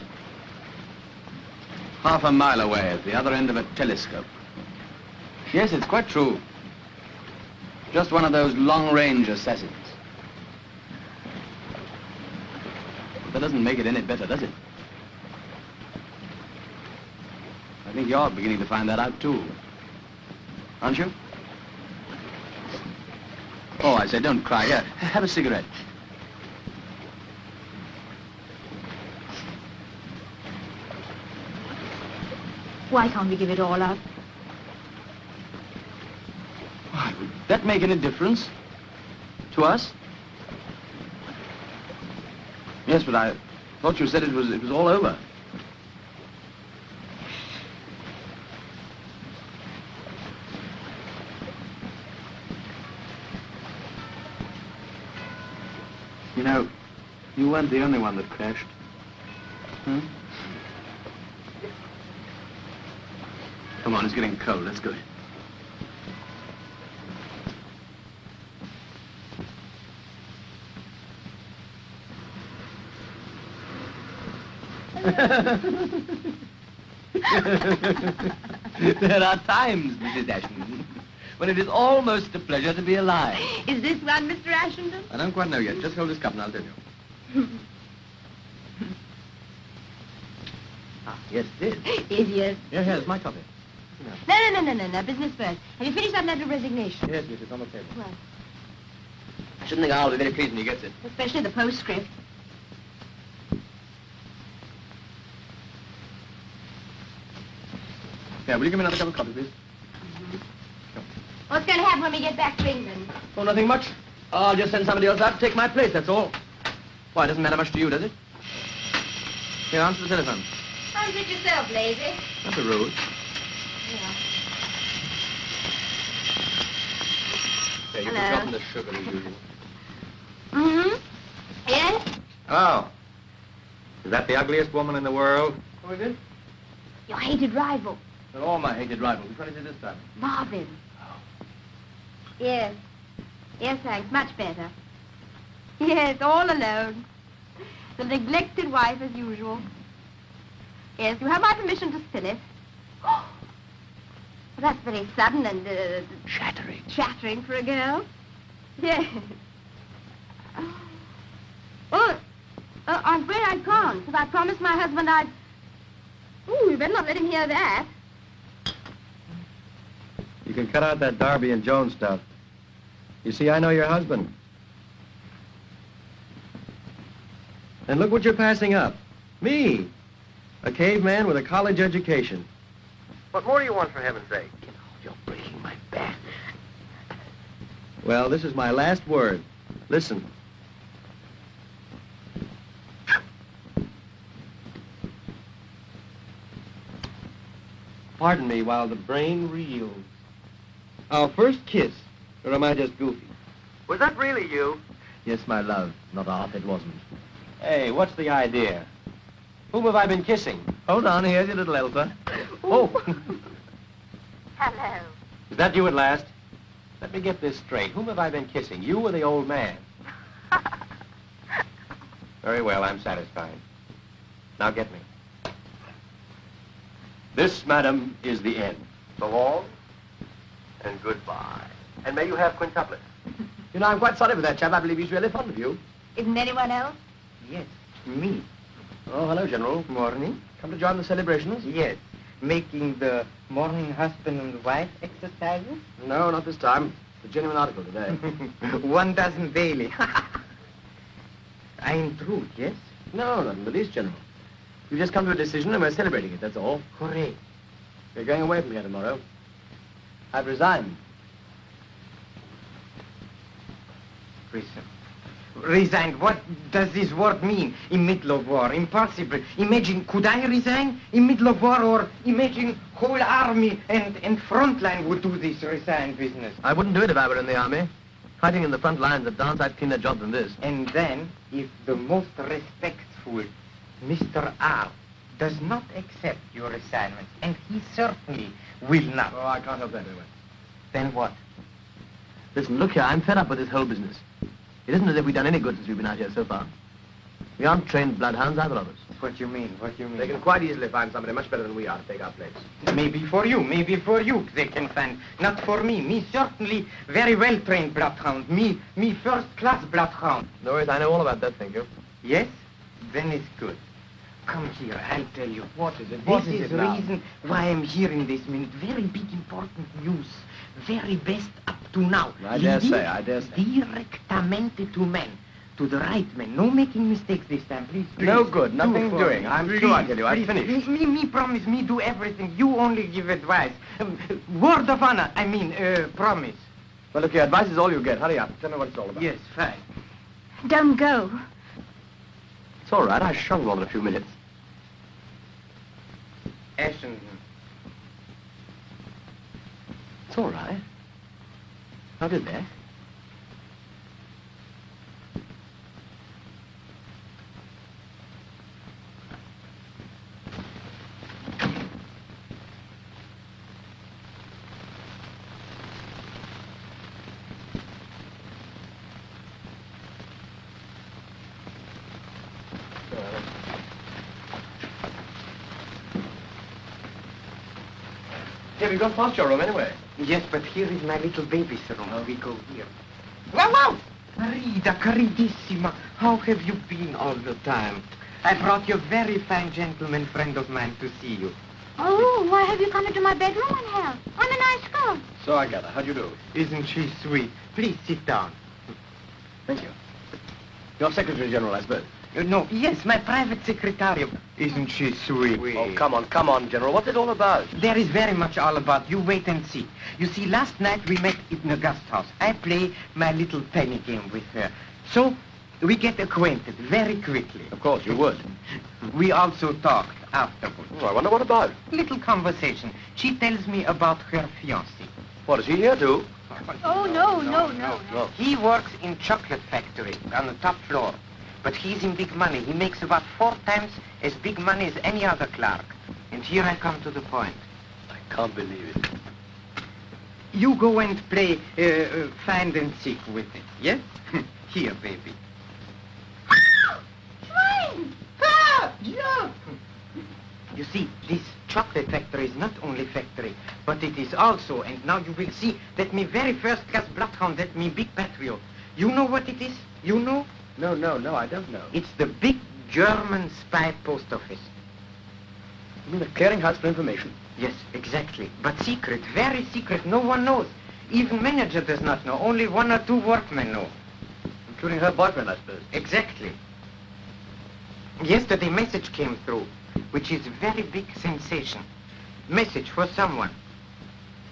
Half a mile away at the other end of a telescope. Yes, it's quite true. Just one of those long-range assassins. But that doesn't make it any better, does it? I think you're beginning to find that out, too. Aren't you? Oh, I say, don't cry. Here, have a cigarette. Why can't we give it all up? Why, would that make any difference? To us? Yes, but I thought you said it was all over. You know, you weren't the only one that crashed. Hmm? Come on, it's getting cold. Let's go. There are times, Mrs. Ashenden, when it is almost a pleasure to be alive. Is this one, Mr. Ashenden? I don't quite know yet. Just hold this cup and I'll tell you. Ah, yes, it is. Yes. Yeah, here's my coffee. No. Business first. Have you finished that letter of resignation? Yes, miss, it's on the table. Well, I shouldn't think I'll be very pleased when he gets it. especially the postscript. Here, will you give me another cup of coffee, please? What's going to happen when we get back to England? Oh, nothing much. I'll just send somebody else out to take my place, that's all. Why, it doesn't matter much to you, does it? Here, answer the telephone. Answer it yourself, lazy. That's a rude. Yeah. There, you've Hello. forgotten the sugar as usual. Mm-hmm. Yes? Oh. Is that the ugliest woman in the world? Oh, is it? Your hated rival, They're all my hated rivals. Which one is it this time? Marvin. Yes. Yes, thanks. Much better. Yes, all alone. The neglected wife as usual. Yes, you have my permission to spill it. Oh, that's very sudden and chattering for a girl. Yes. Oh, I'm afraid I can't, because I promised my husband I'd... Ooh, you better not let him hear that. You can cut out that Darby and Jones stuff. You see, I know your husband. And look what you're passing up. Me. A caveman with a college education. What more do you want, for heaven's sake? You're breaking my back. Well, this is my last word. Listen. Pardon me while the brain reels. Our first kiss, or am I just goofy? Was that really you? Yes, my love. Not Arth, it wasn't. Hey, what's the idea? Whom have I been kissing? Hold on, here's your little Elsa. Oh! Hello. Is that you at last? Let me get this straight. Whom have I been kissing, you or the old man? Very well, I'm satisfied. Now get me. This, madam, is the end. So long, and goodbye. And may you have quintuplets. You know, I'm quite sorry for that chap. I believe he's really fond of you. Isn't anyone else? Yes, me. Oh, hello, General. Morning. Come to join the celebrations? Yes. Making the morning husband and wife exercises? No, not this time. It's a genuine article today. 1 dozen daily. I intrude, yes? No, not in the least, General. We've just come to a decision and we're celebrating it, that's all. Hooray. We're going away from here tomorrow. I've resigned. Resigned. What does this word mean? In middle of war. Impossible. Imagine, could I resign in middle of war, or imagine whole army and front line would do this resign business. I wouldn't do it if I were in the army. Fighting in the front lines of darn sight cleaner job than this. And then, if the most respectful Mr. R does not accept your assignment, and he certainly will not. Oh, I can't help that anyway. Then what? Listen, look here, I'm fed up with this whole business. It isn't as if we've done any good since we've been out here so far. We aren't trained bloodhounds, either of us. What do you mean? What do you mean? They can quite easily find somebody much better than we are to take our place. Maybe for you they can find. Not for me. Me certainly very well trained bloodhound. Me first class bloodhound. No worries, I know all about that, thank you. Yes? Then it's good. Come here, I'll tell you. What is it? This is the reason why I'm here in this minute. Very big important news. Very best up to now. I dare say. Directamente to men. To the right man. No making mistakes this time, please. No good, nothing doing. I'm sure I tell you, I've finished. Me promise, me do everything. You only give advice. Word of honor, I mean, promise. Well, look here, advice is all you get. Hurry up. Tell me what it's all about. Yes, fine. Don't go. It's all right. I shrunk more than a few minutes. Ashton. It's all right. How did that? Yeah, we've got past your room anyway. Yes, but here is my little baby's room. We go here. Wow, wow! Marida, caridissima, how have you been all the time? I brought you a very fine gentleman friend of mine to see you. Oh, why have you come into my bedroom and help? I'm a nice girl. So I gather. How do you do? Isn't she sweet? Please sit down. Thank you. Your Secretary General, I suppose. No, yes, my private secretary. Isn't she sweet? Oh, come on, General. What's it all about? There is very much all about. You wait and see. You see, last night we met in the guest house. I play my little penny game with her. So, we get acquainted very quickly. Of course, you would. We also talked afterwards. Oh, I wonder what about. Little conversation. She tells me about her fiancé. What, is he here too? Oh, no. He works in chocolate factory on the top floor. But he's in big money. He makes about 4 times as big money as any other clerk. And here I come to the point. I can't believe it. You go and play find and seek with it, yes? Here, baby. Swine! Ah! Yeah! You see, this chocolate factory is not only factory, but it is also, and now you will see, that me very first class bloodhound, that me big patriot. You know what it is? You know? No, I don't know. It's the big German spy post office. You mean the clearinghouse for information? Yes, exactly. But secret, very secret. No one knows. Even manager does not know. Only 1 or 2 workmen know. Including her boyfriend, I suppose. Exactly. Yesterday message came through, which is very big sensation. Message for someone.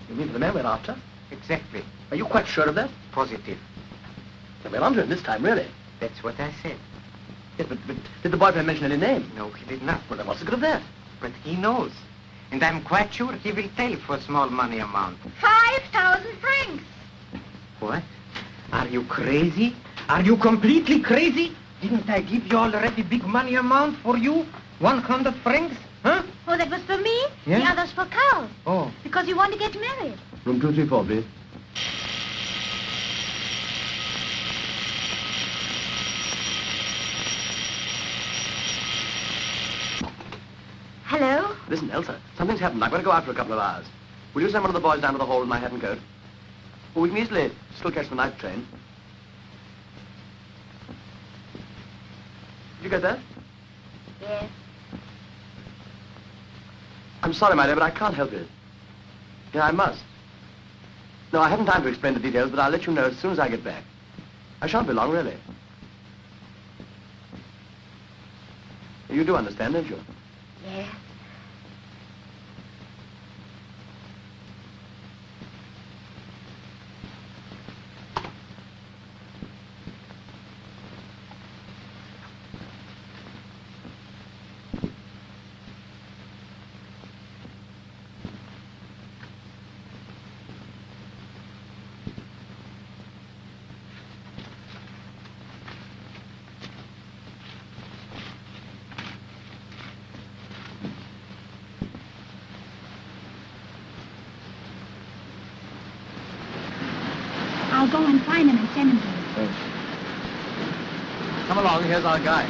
You mean for the man we're after? Exactly. Are you quite sure of that? Positive. Then we're onto him this time, really. That's what I said. Yes, but did the boyfriend mention any name? No, he did not. Well, then what's the good of that? But he knows. And I'm quite sure he will tell for small money amount. 5,000 francs. What? Are you crazy? Are you completely crazy? Didn't I give you already big money amount for you? 100 francs? Huh? Oh, that was for me? Yeah? The other's for Carl. Oh. Because you want to get married. Room 234, please. Hello? Listen, Elsa, something's happened. I've got to go out for a couple of hours. Will you send one of the boys down to the hall with my hat and coat? Well, we can easily still catch the night train. Did you get that? Yes. I'm sorry, my dear, but I can't help it. Yeah, I must. No, I haven't time to explain the details, but I'll let you know as soon as I get back. I shan't be long, really. You do understand, don't you? Yes. I'll go and find him and send him to you. Thanks. Come along, here's our guide.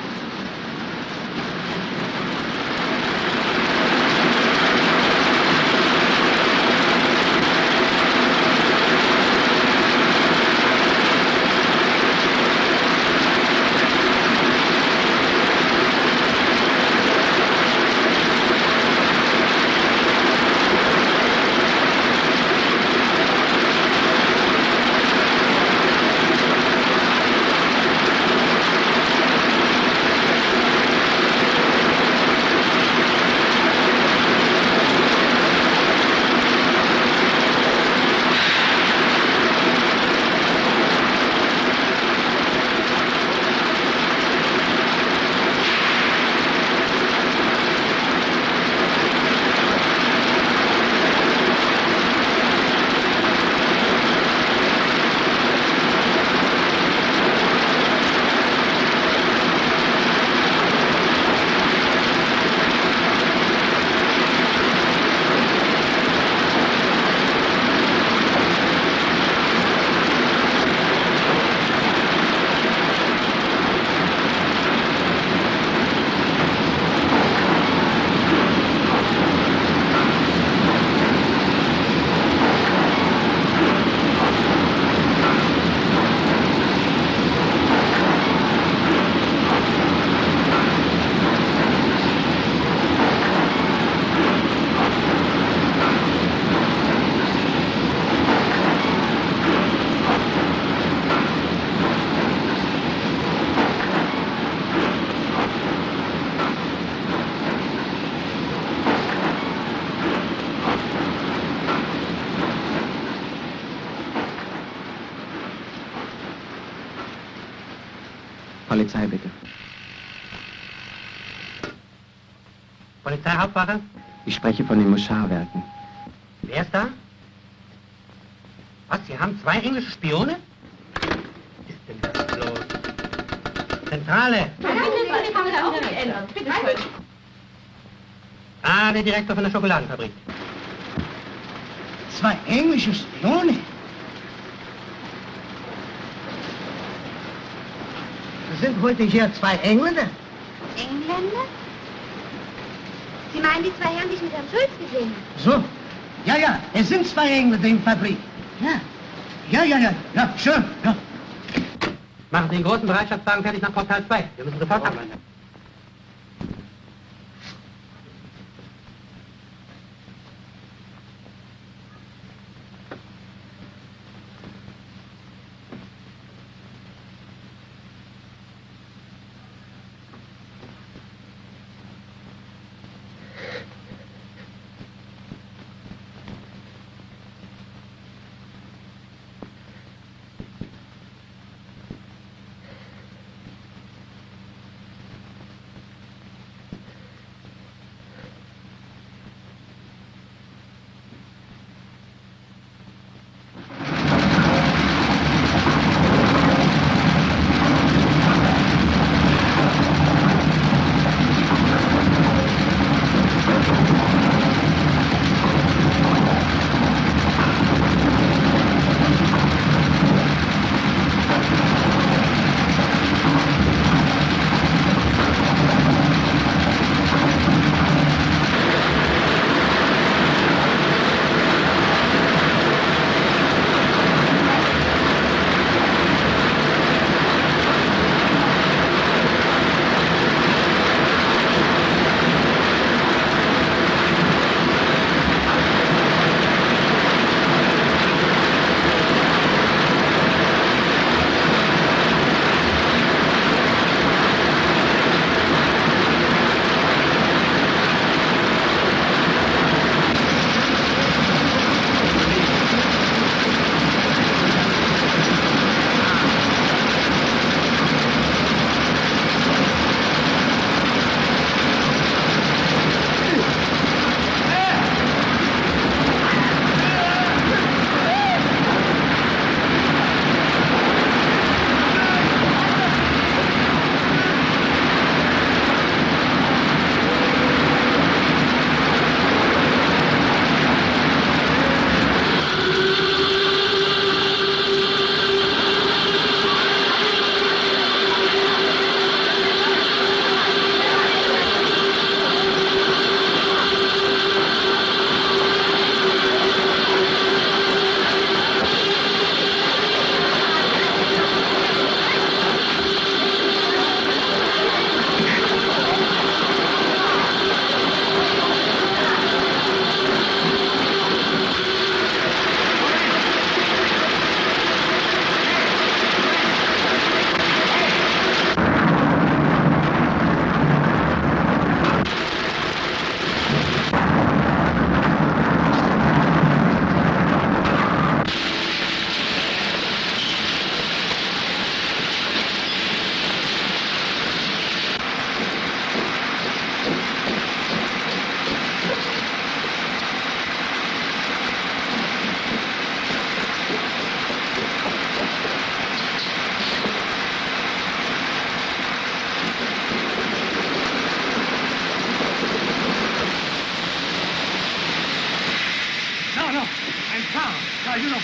Polizei, bitte. Polizeihauptwache? Ich spreche von den Muscharwerken. Wer ist da? Was, Sie haben 2 englische Spione? Was ist denn das bloß? Zentrale! Ah, der Direktor von der Schokoladenfabrik. 2 englische Spione? Sind heute hier 2 Engländer? Engländer? Sie meinen die 2 Herren, die ich mit Herrn Schulz gesehen habe? So. Ja, ja, es sind 2 Engländer in der Fabrik. Ja. Ja, schön, ja. Machen Sie den großen Bereitschaftswagen fertig nach Portal 2. Wir müssen sofort arbeiten.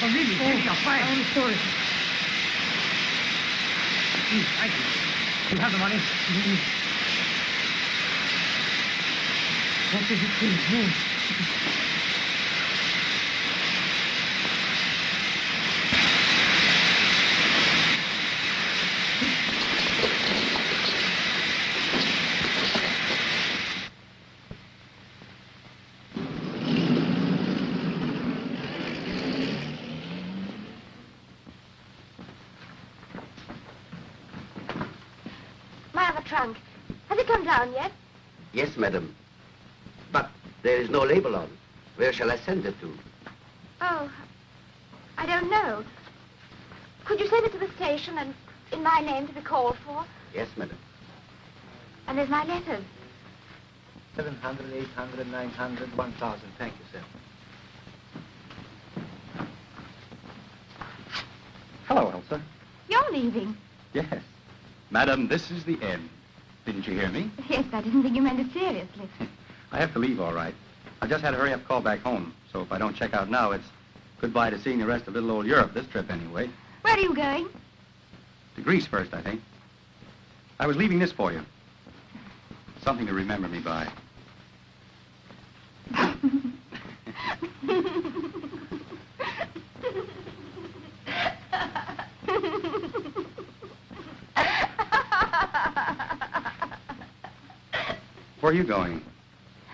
but really, you're fine. I'm sorry. Please, thank you. You have the money? What is it, please? My other trunk. Has it come down yet? Yes, madam. But there is no label on. Where shall I send it to? Oh, I don't know. Could you send it to the station and in my name to be called for? Yes, madam. And there's my letters. 700, 800, 900, 1,000. Thank you, sir. Hello, Elsa. You're leaving. Yes. Madam, this is the end. Didn't you hear me? Yes, I didn't think you meant it seriously. I have to leave, all right. I just had a hurry-up call back home, so if I don't check out now, it's goodbye to seeing the rest of little old Europe this trip anyway. Where are you going? To Greece first, I think. I was leaving this for you. Something to remember me by. Where are you going?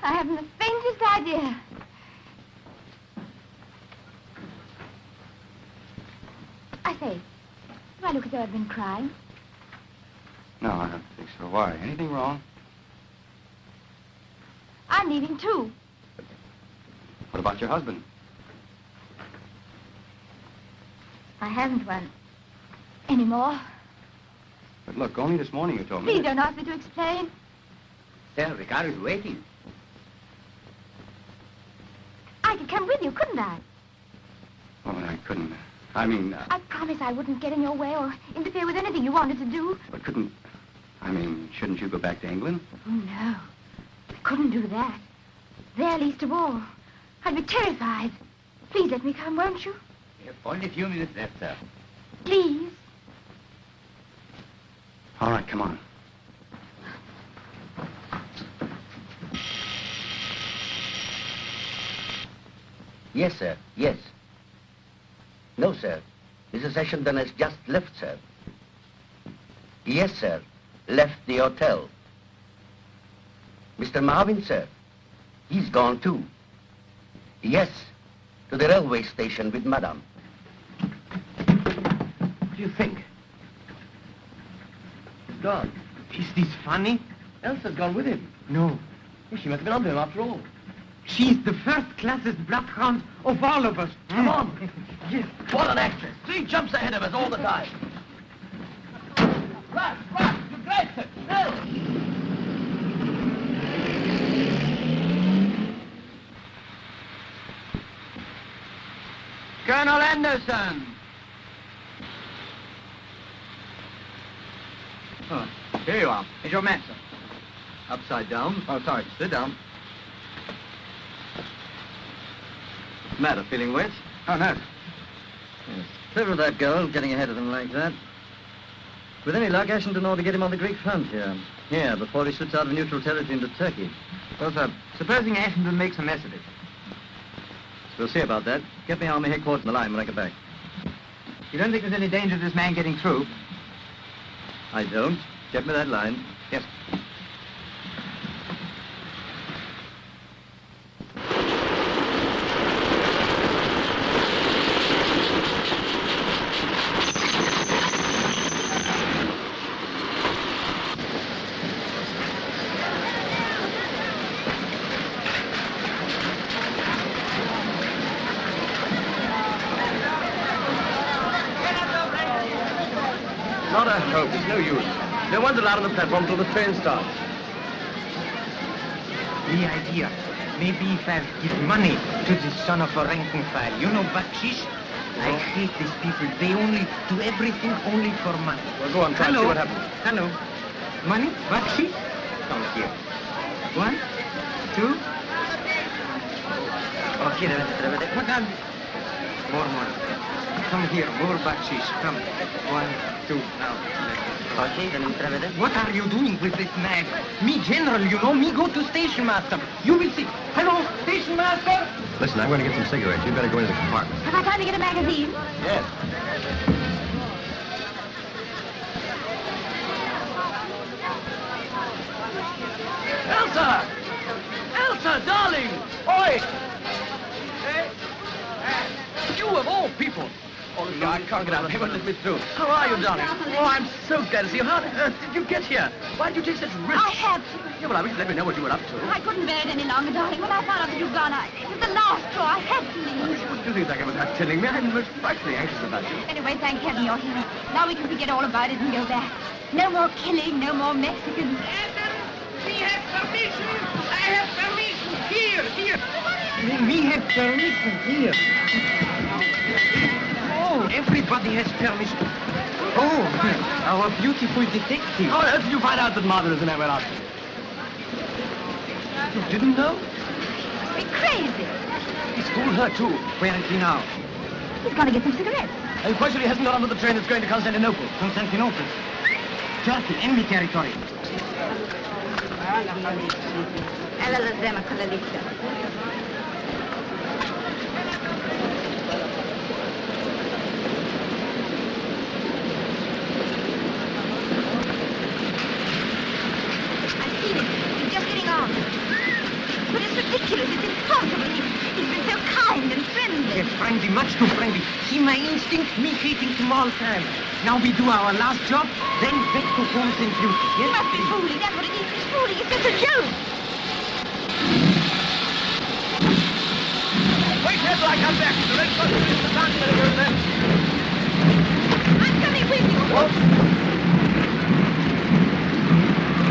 I haven't the faintest idea. I say, do I look as though I've been crying? No, I don't think so. Why? Anything wrong? I'm leaving too. What about your husband? I haven't one anymore. But look, only this morning you told me. Please don't ask me to explain. Sir, Ricardo is waiting. I could come with you, couldn't I? Oh, I couldn't. I mean, I promise I wouldn't get in your way or interfere with anything you wanted to do. but couldn't... I mean, shouldn't you go back to England? Oh, no. I couldn't do that. There, least of all. I'd be terrified. Please let me come, won't you? We have only a few minutes left, sir. Please. All right, come on. Yes, sir. Yes. No, sir. Mrs. Ashenden has just left, sir. Yes, sir. Left the hotel. Mr. Marvin, sir. He's gone, too. Yes. To the railway station with Madame. What do you think? He's gone. Is this funny? Elsa's gone with him. No. Well, she must have been onto him after all. She's the first-classest bloodhound of all of us. Come on. Yes. What an actress. 3 jumps ahead of us all the time. Right, you great, sir. Still. Colonel Anderson. Oh, here you are. Is your man, sir? Upside down. Oh, sorry. Sit down. What's the matter? Feeling wet? Oh, no. Yes. Clever of that girl, getting ahead of them like that. With any luck, Ashenden ought to get him on the Greek front here. Here, before he switches out of neutral territory into Turkey. Well, sir, supposing Ashenden makes a mess of it. We'll see about that. Get me Army headquarters in the line when I get back. You don't think there's any danger of this man getting through? I don't. Get me that line. Yes. Not a hope. It's no use. No one's allowed on the platform till the train starts. The idea. Maybe if I give money to this son of a rank and file. You know, bakshish? I hate these people. They only do everything only for money. Well, go on, try and see what happens. Hello. Money? Bakshish? Come here. 1, 2. Okay, what More. Come here, more batches. Come. 1, 2, now. What are you doing with this man? Me general, you know, me go to station master. You will see. Hello, station master? Listen, I'm going to get some cigarettes. You better go into the compartment. Have I time to get a magazine? Yes. Elsa! Elsa, darling! Oi! You of all people! Oh, no, I can't get out. They won't let me through. How are you, darling? Oh, I'm so glad to see you. How on earth did you get here? Why did you take such risks? I had to. Yeah, well, I wish you'd let me know what you were up to. I couldn't bear it any longer, darling. When I found out that you'd gone, it was the last straw. I had to leave. What do you think I was not telling me? I'm most frightfully anxious about you. Anyway, thank heaven you're here. Now we can forget all about it and go back. No more killing, no more Mexicans. We have permission. I have permission. Here. We have permission here. Oh, everybody has permission. Oh, our beautiful detective. How on earth did you find out that Mother is in there after? You didn't know? You're crazy. He's fooled her, too. Where is he now? He's gonna get some cigarettes. Are you quite sure he hasn't got onto the train that's going to Constantinople? Constantinople. Turkey, enemy territory. Ella la zema con la lista. But it's ridiculous. It's impossible. He's been so kind and friendly. Yes, friendly, much too friendly. See my instinct, me hating small time. Now we do our last job, then back to Constantinople. He Yes? must be fooling. That's what it is. He's fooling. It's just a joke. Wait here till I come back. The red bus is the town. Better go there. I'm coming with you. What?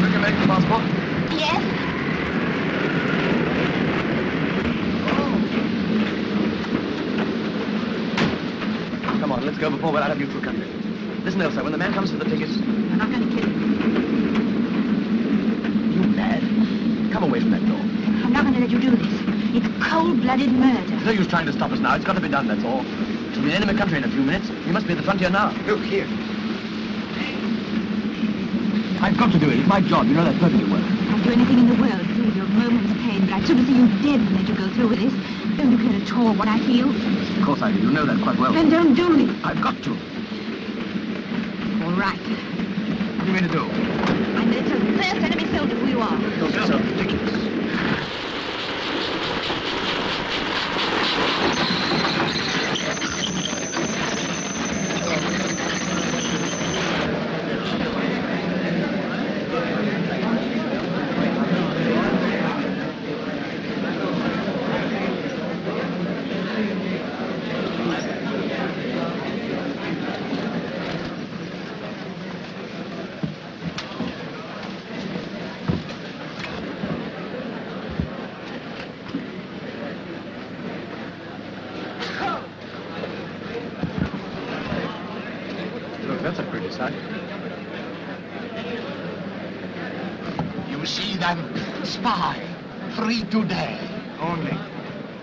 Took your medical passport? Yes? Come on, let's go before we're out of neutral country. Listen, Elsa, when the man comes for the tickets... I'm not going to kill him. You mad? Come away from that door. I'm not going to let you do this. It's cold-blooded murder. No use trying to stop us now. It's got to be done, that's all. We'll be in enemy country in a few minutes. You must be at the frontier now. Look here. I've got to do it. It's my job. You know that perfectly well. I'll do anything in the world to save your moment's pain, but I'd sooner see you dead than let you go through with this. Don't you care at all what I feel? Of course I do. You know that quite well. Then don't do it. I've got to. All right. What are you going to do? I'm the first enemy soldier who you are. Don't be so ridiculous. That's a pretty sight. You see them spy, free today. Only.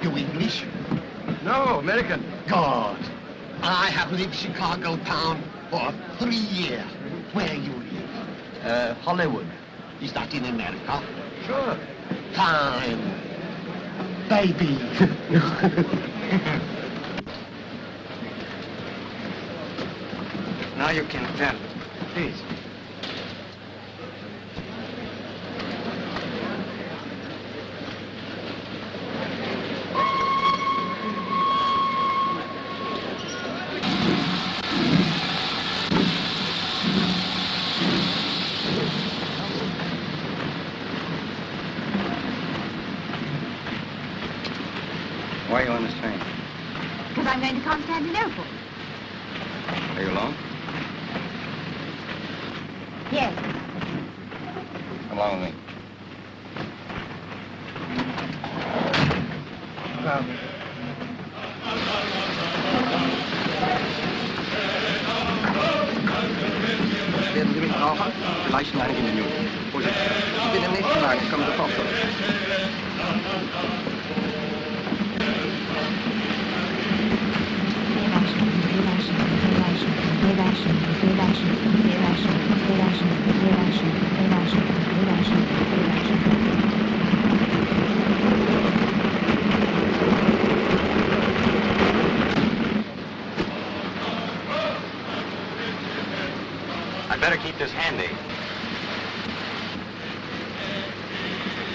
You English? No, American. God. I have lived Chicago town for 3 years. Where you live? Hollywood. Is that in America? Sure. Fine. Baby. Now you can tell. Please. Why are you on this train? Because I'm going to Constantinople. Are you alone? Yes. Come along with me. Werden Sie mich brauchen? Gleich in einigen Minuten. Vorsicht. Ich bin im nächsten Wagen. Ich komme sofort zurück. I'd better keep this handy.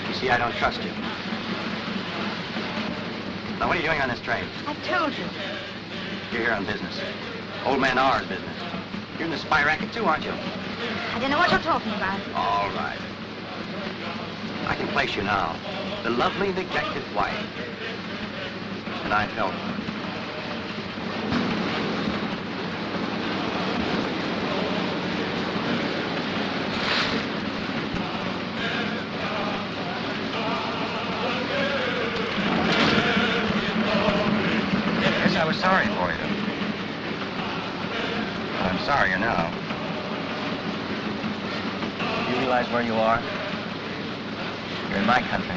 You see, I don't trust you. Now, what are you doing on this train? I told you. You're here on business. Old man R's business. You're in the spy racket too, aren't you? I don't know what you're talking about. All right. I can place you now. The lovely, neglected wife. And I fell for it. Yes, I was sorry for you. I'm sorrier now. You realize where you are? You're in my country.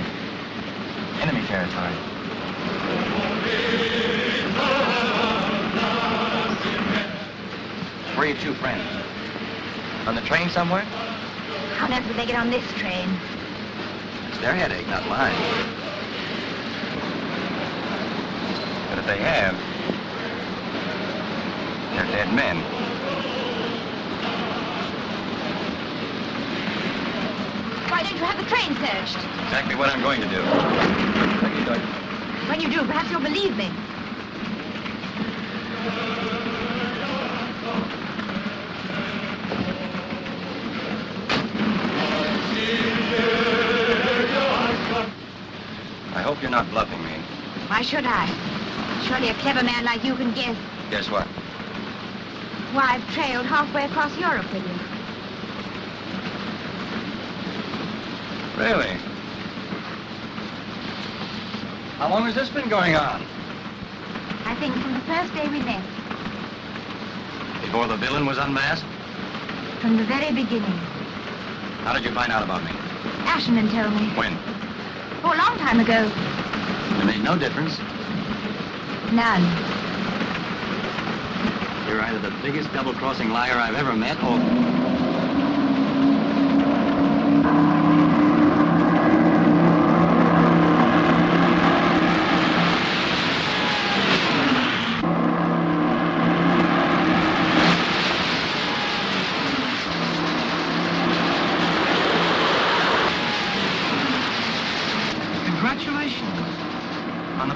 Enemy territory. Where are your two friends? On the train somewhere? How on earth would they get on this train? It's their headache, not mine. But if they have, they're dead men. Why don't you have the train searched? Exactly what I'm going to do. When you do, perhaps you'll believe me. I hope you're not bluffing me. Why should I? Surely a clever man like you can guess. Guess what? Why, I've trailed halfway across Europe with you. Really? How long has this been going on? I think from the first day we left. Before the villain was unmasked? From the very beginning. How did you find out about me? Asherman told me. When? Oh, a long time ago. It made no difference. None. You're either the biggest double-crossing liar I've ever met, or...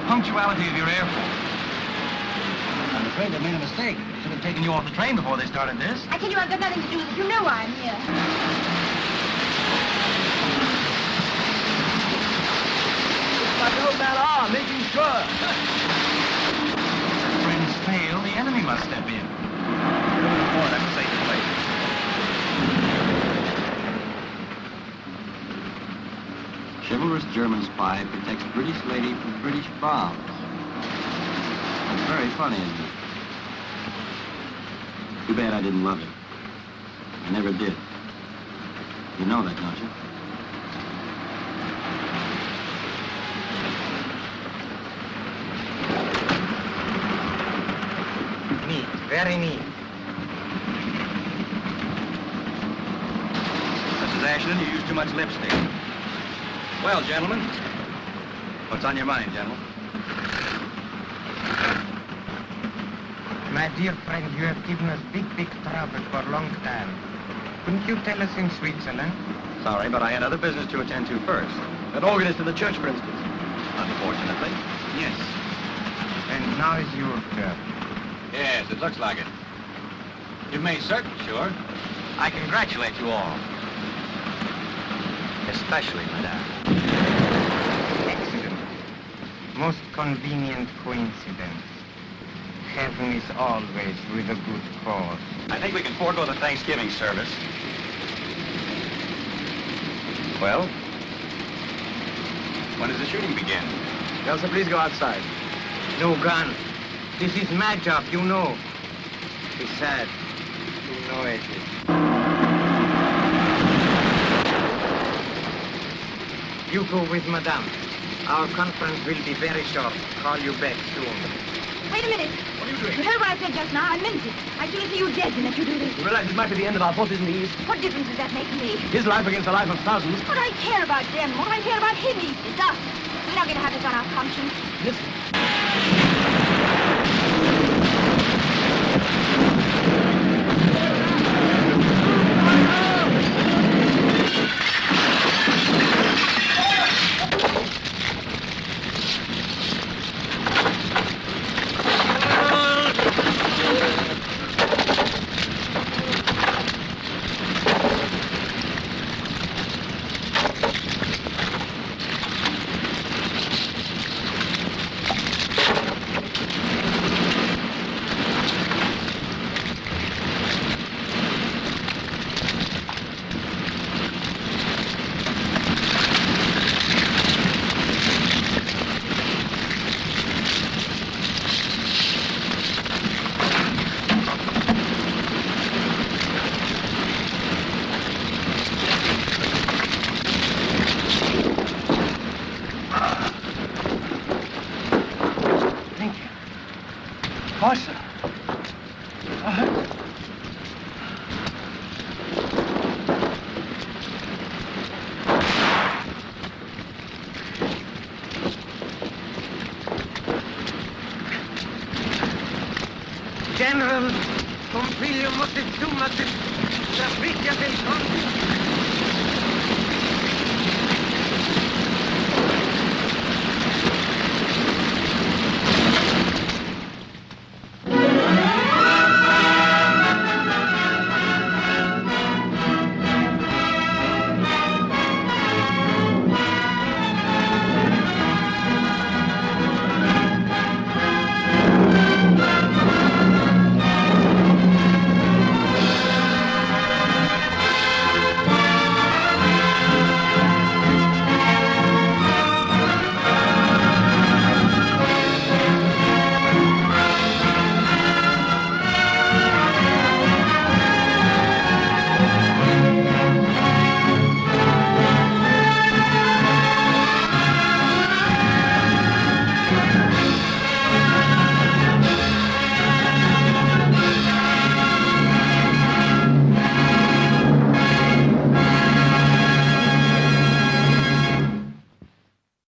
punctuality of your airport. I'm afraid they made a mistake. Should have taken you off the train before they started this. I tell you, I've got nothing to do with it. You know why I'm here. Like the old man are, making sure. If friends fail, the enemy must step in. That's a safe place. Chivalrous German spy protects British lady from British bombs. That's very funny, isn't it? Too bad I didn't love it. I never did. You know that, don't you? Neat, very neat. Mrs. Ashton, you used too much lipstick. Well, gentlemen, what's on your mind, General? My dear friend, you have given us big trouble for a long time. Couldn't you tell us in Switzerland? Sorry, but I had other business to attend to first. An organist in the church, for instance. Unfortunately. Yes. And now is your turn. Yes, it looks like it. You've made certain, sure. I congratulate you all. Especially, madame. Excellent. Most convenient coincidence. Heaven is always with a good cause. I think we can forego the Thanksgiving service. Well, when does the shooting begin? Elsa, please go outside. No gun. This is my job, you know. Besides, you know it. You go with Madame. Our conference will be very short. Call you back soon. Wait a minute. What are you doing? You heard what I said just now. I meant it. I'd sooner see you dead than let you do this. You realize it might be the end of our forces in the East? What difference does that make to me? His life against the life of thousands. What do I care about them? What do I care about him? It's us. We're not going to have this on our conscience. Listen. Awesome. General, Pompilio Moctezuma, Servicia del Conde.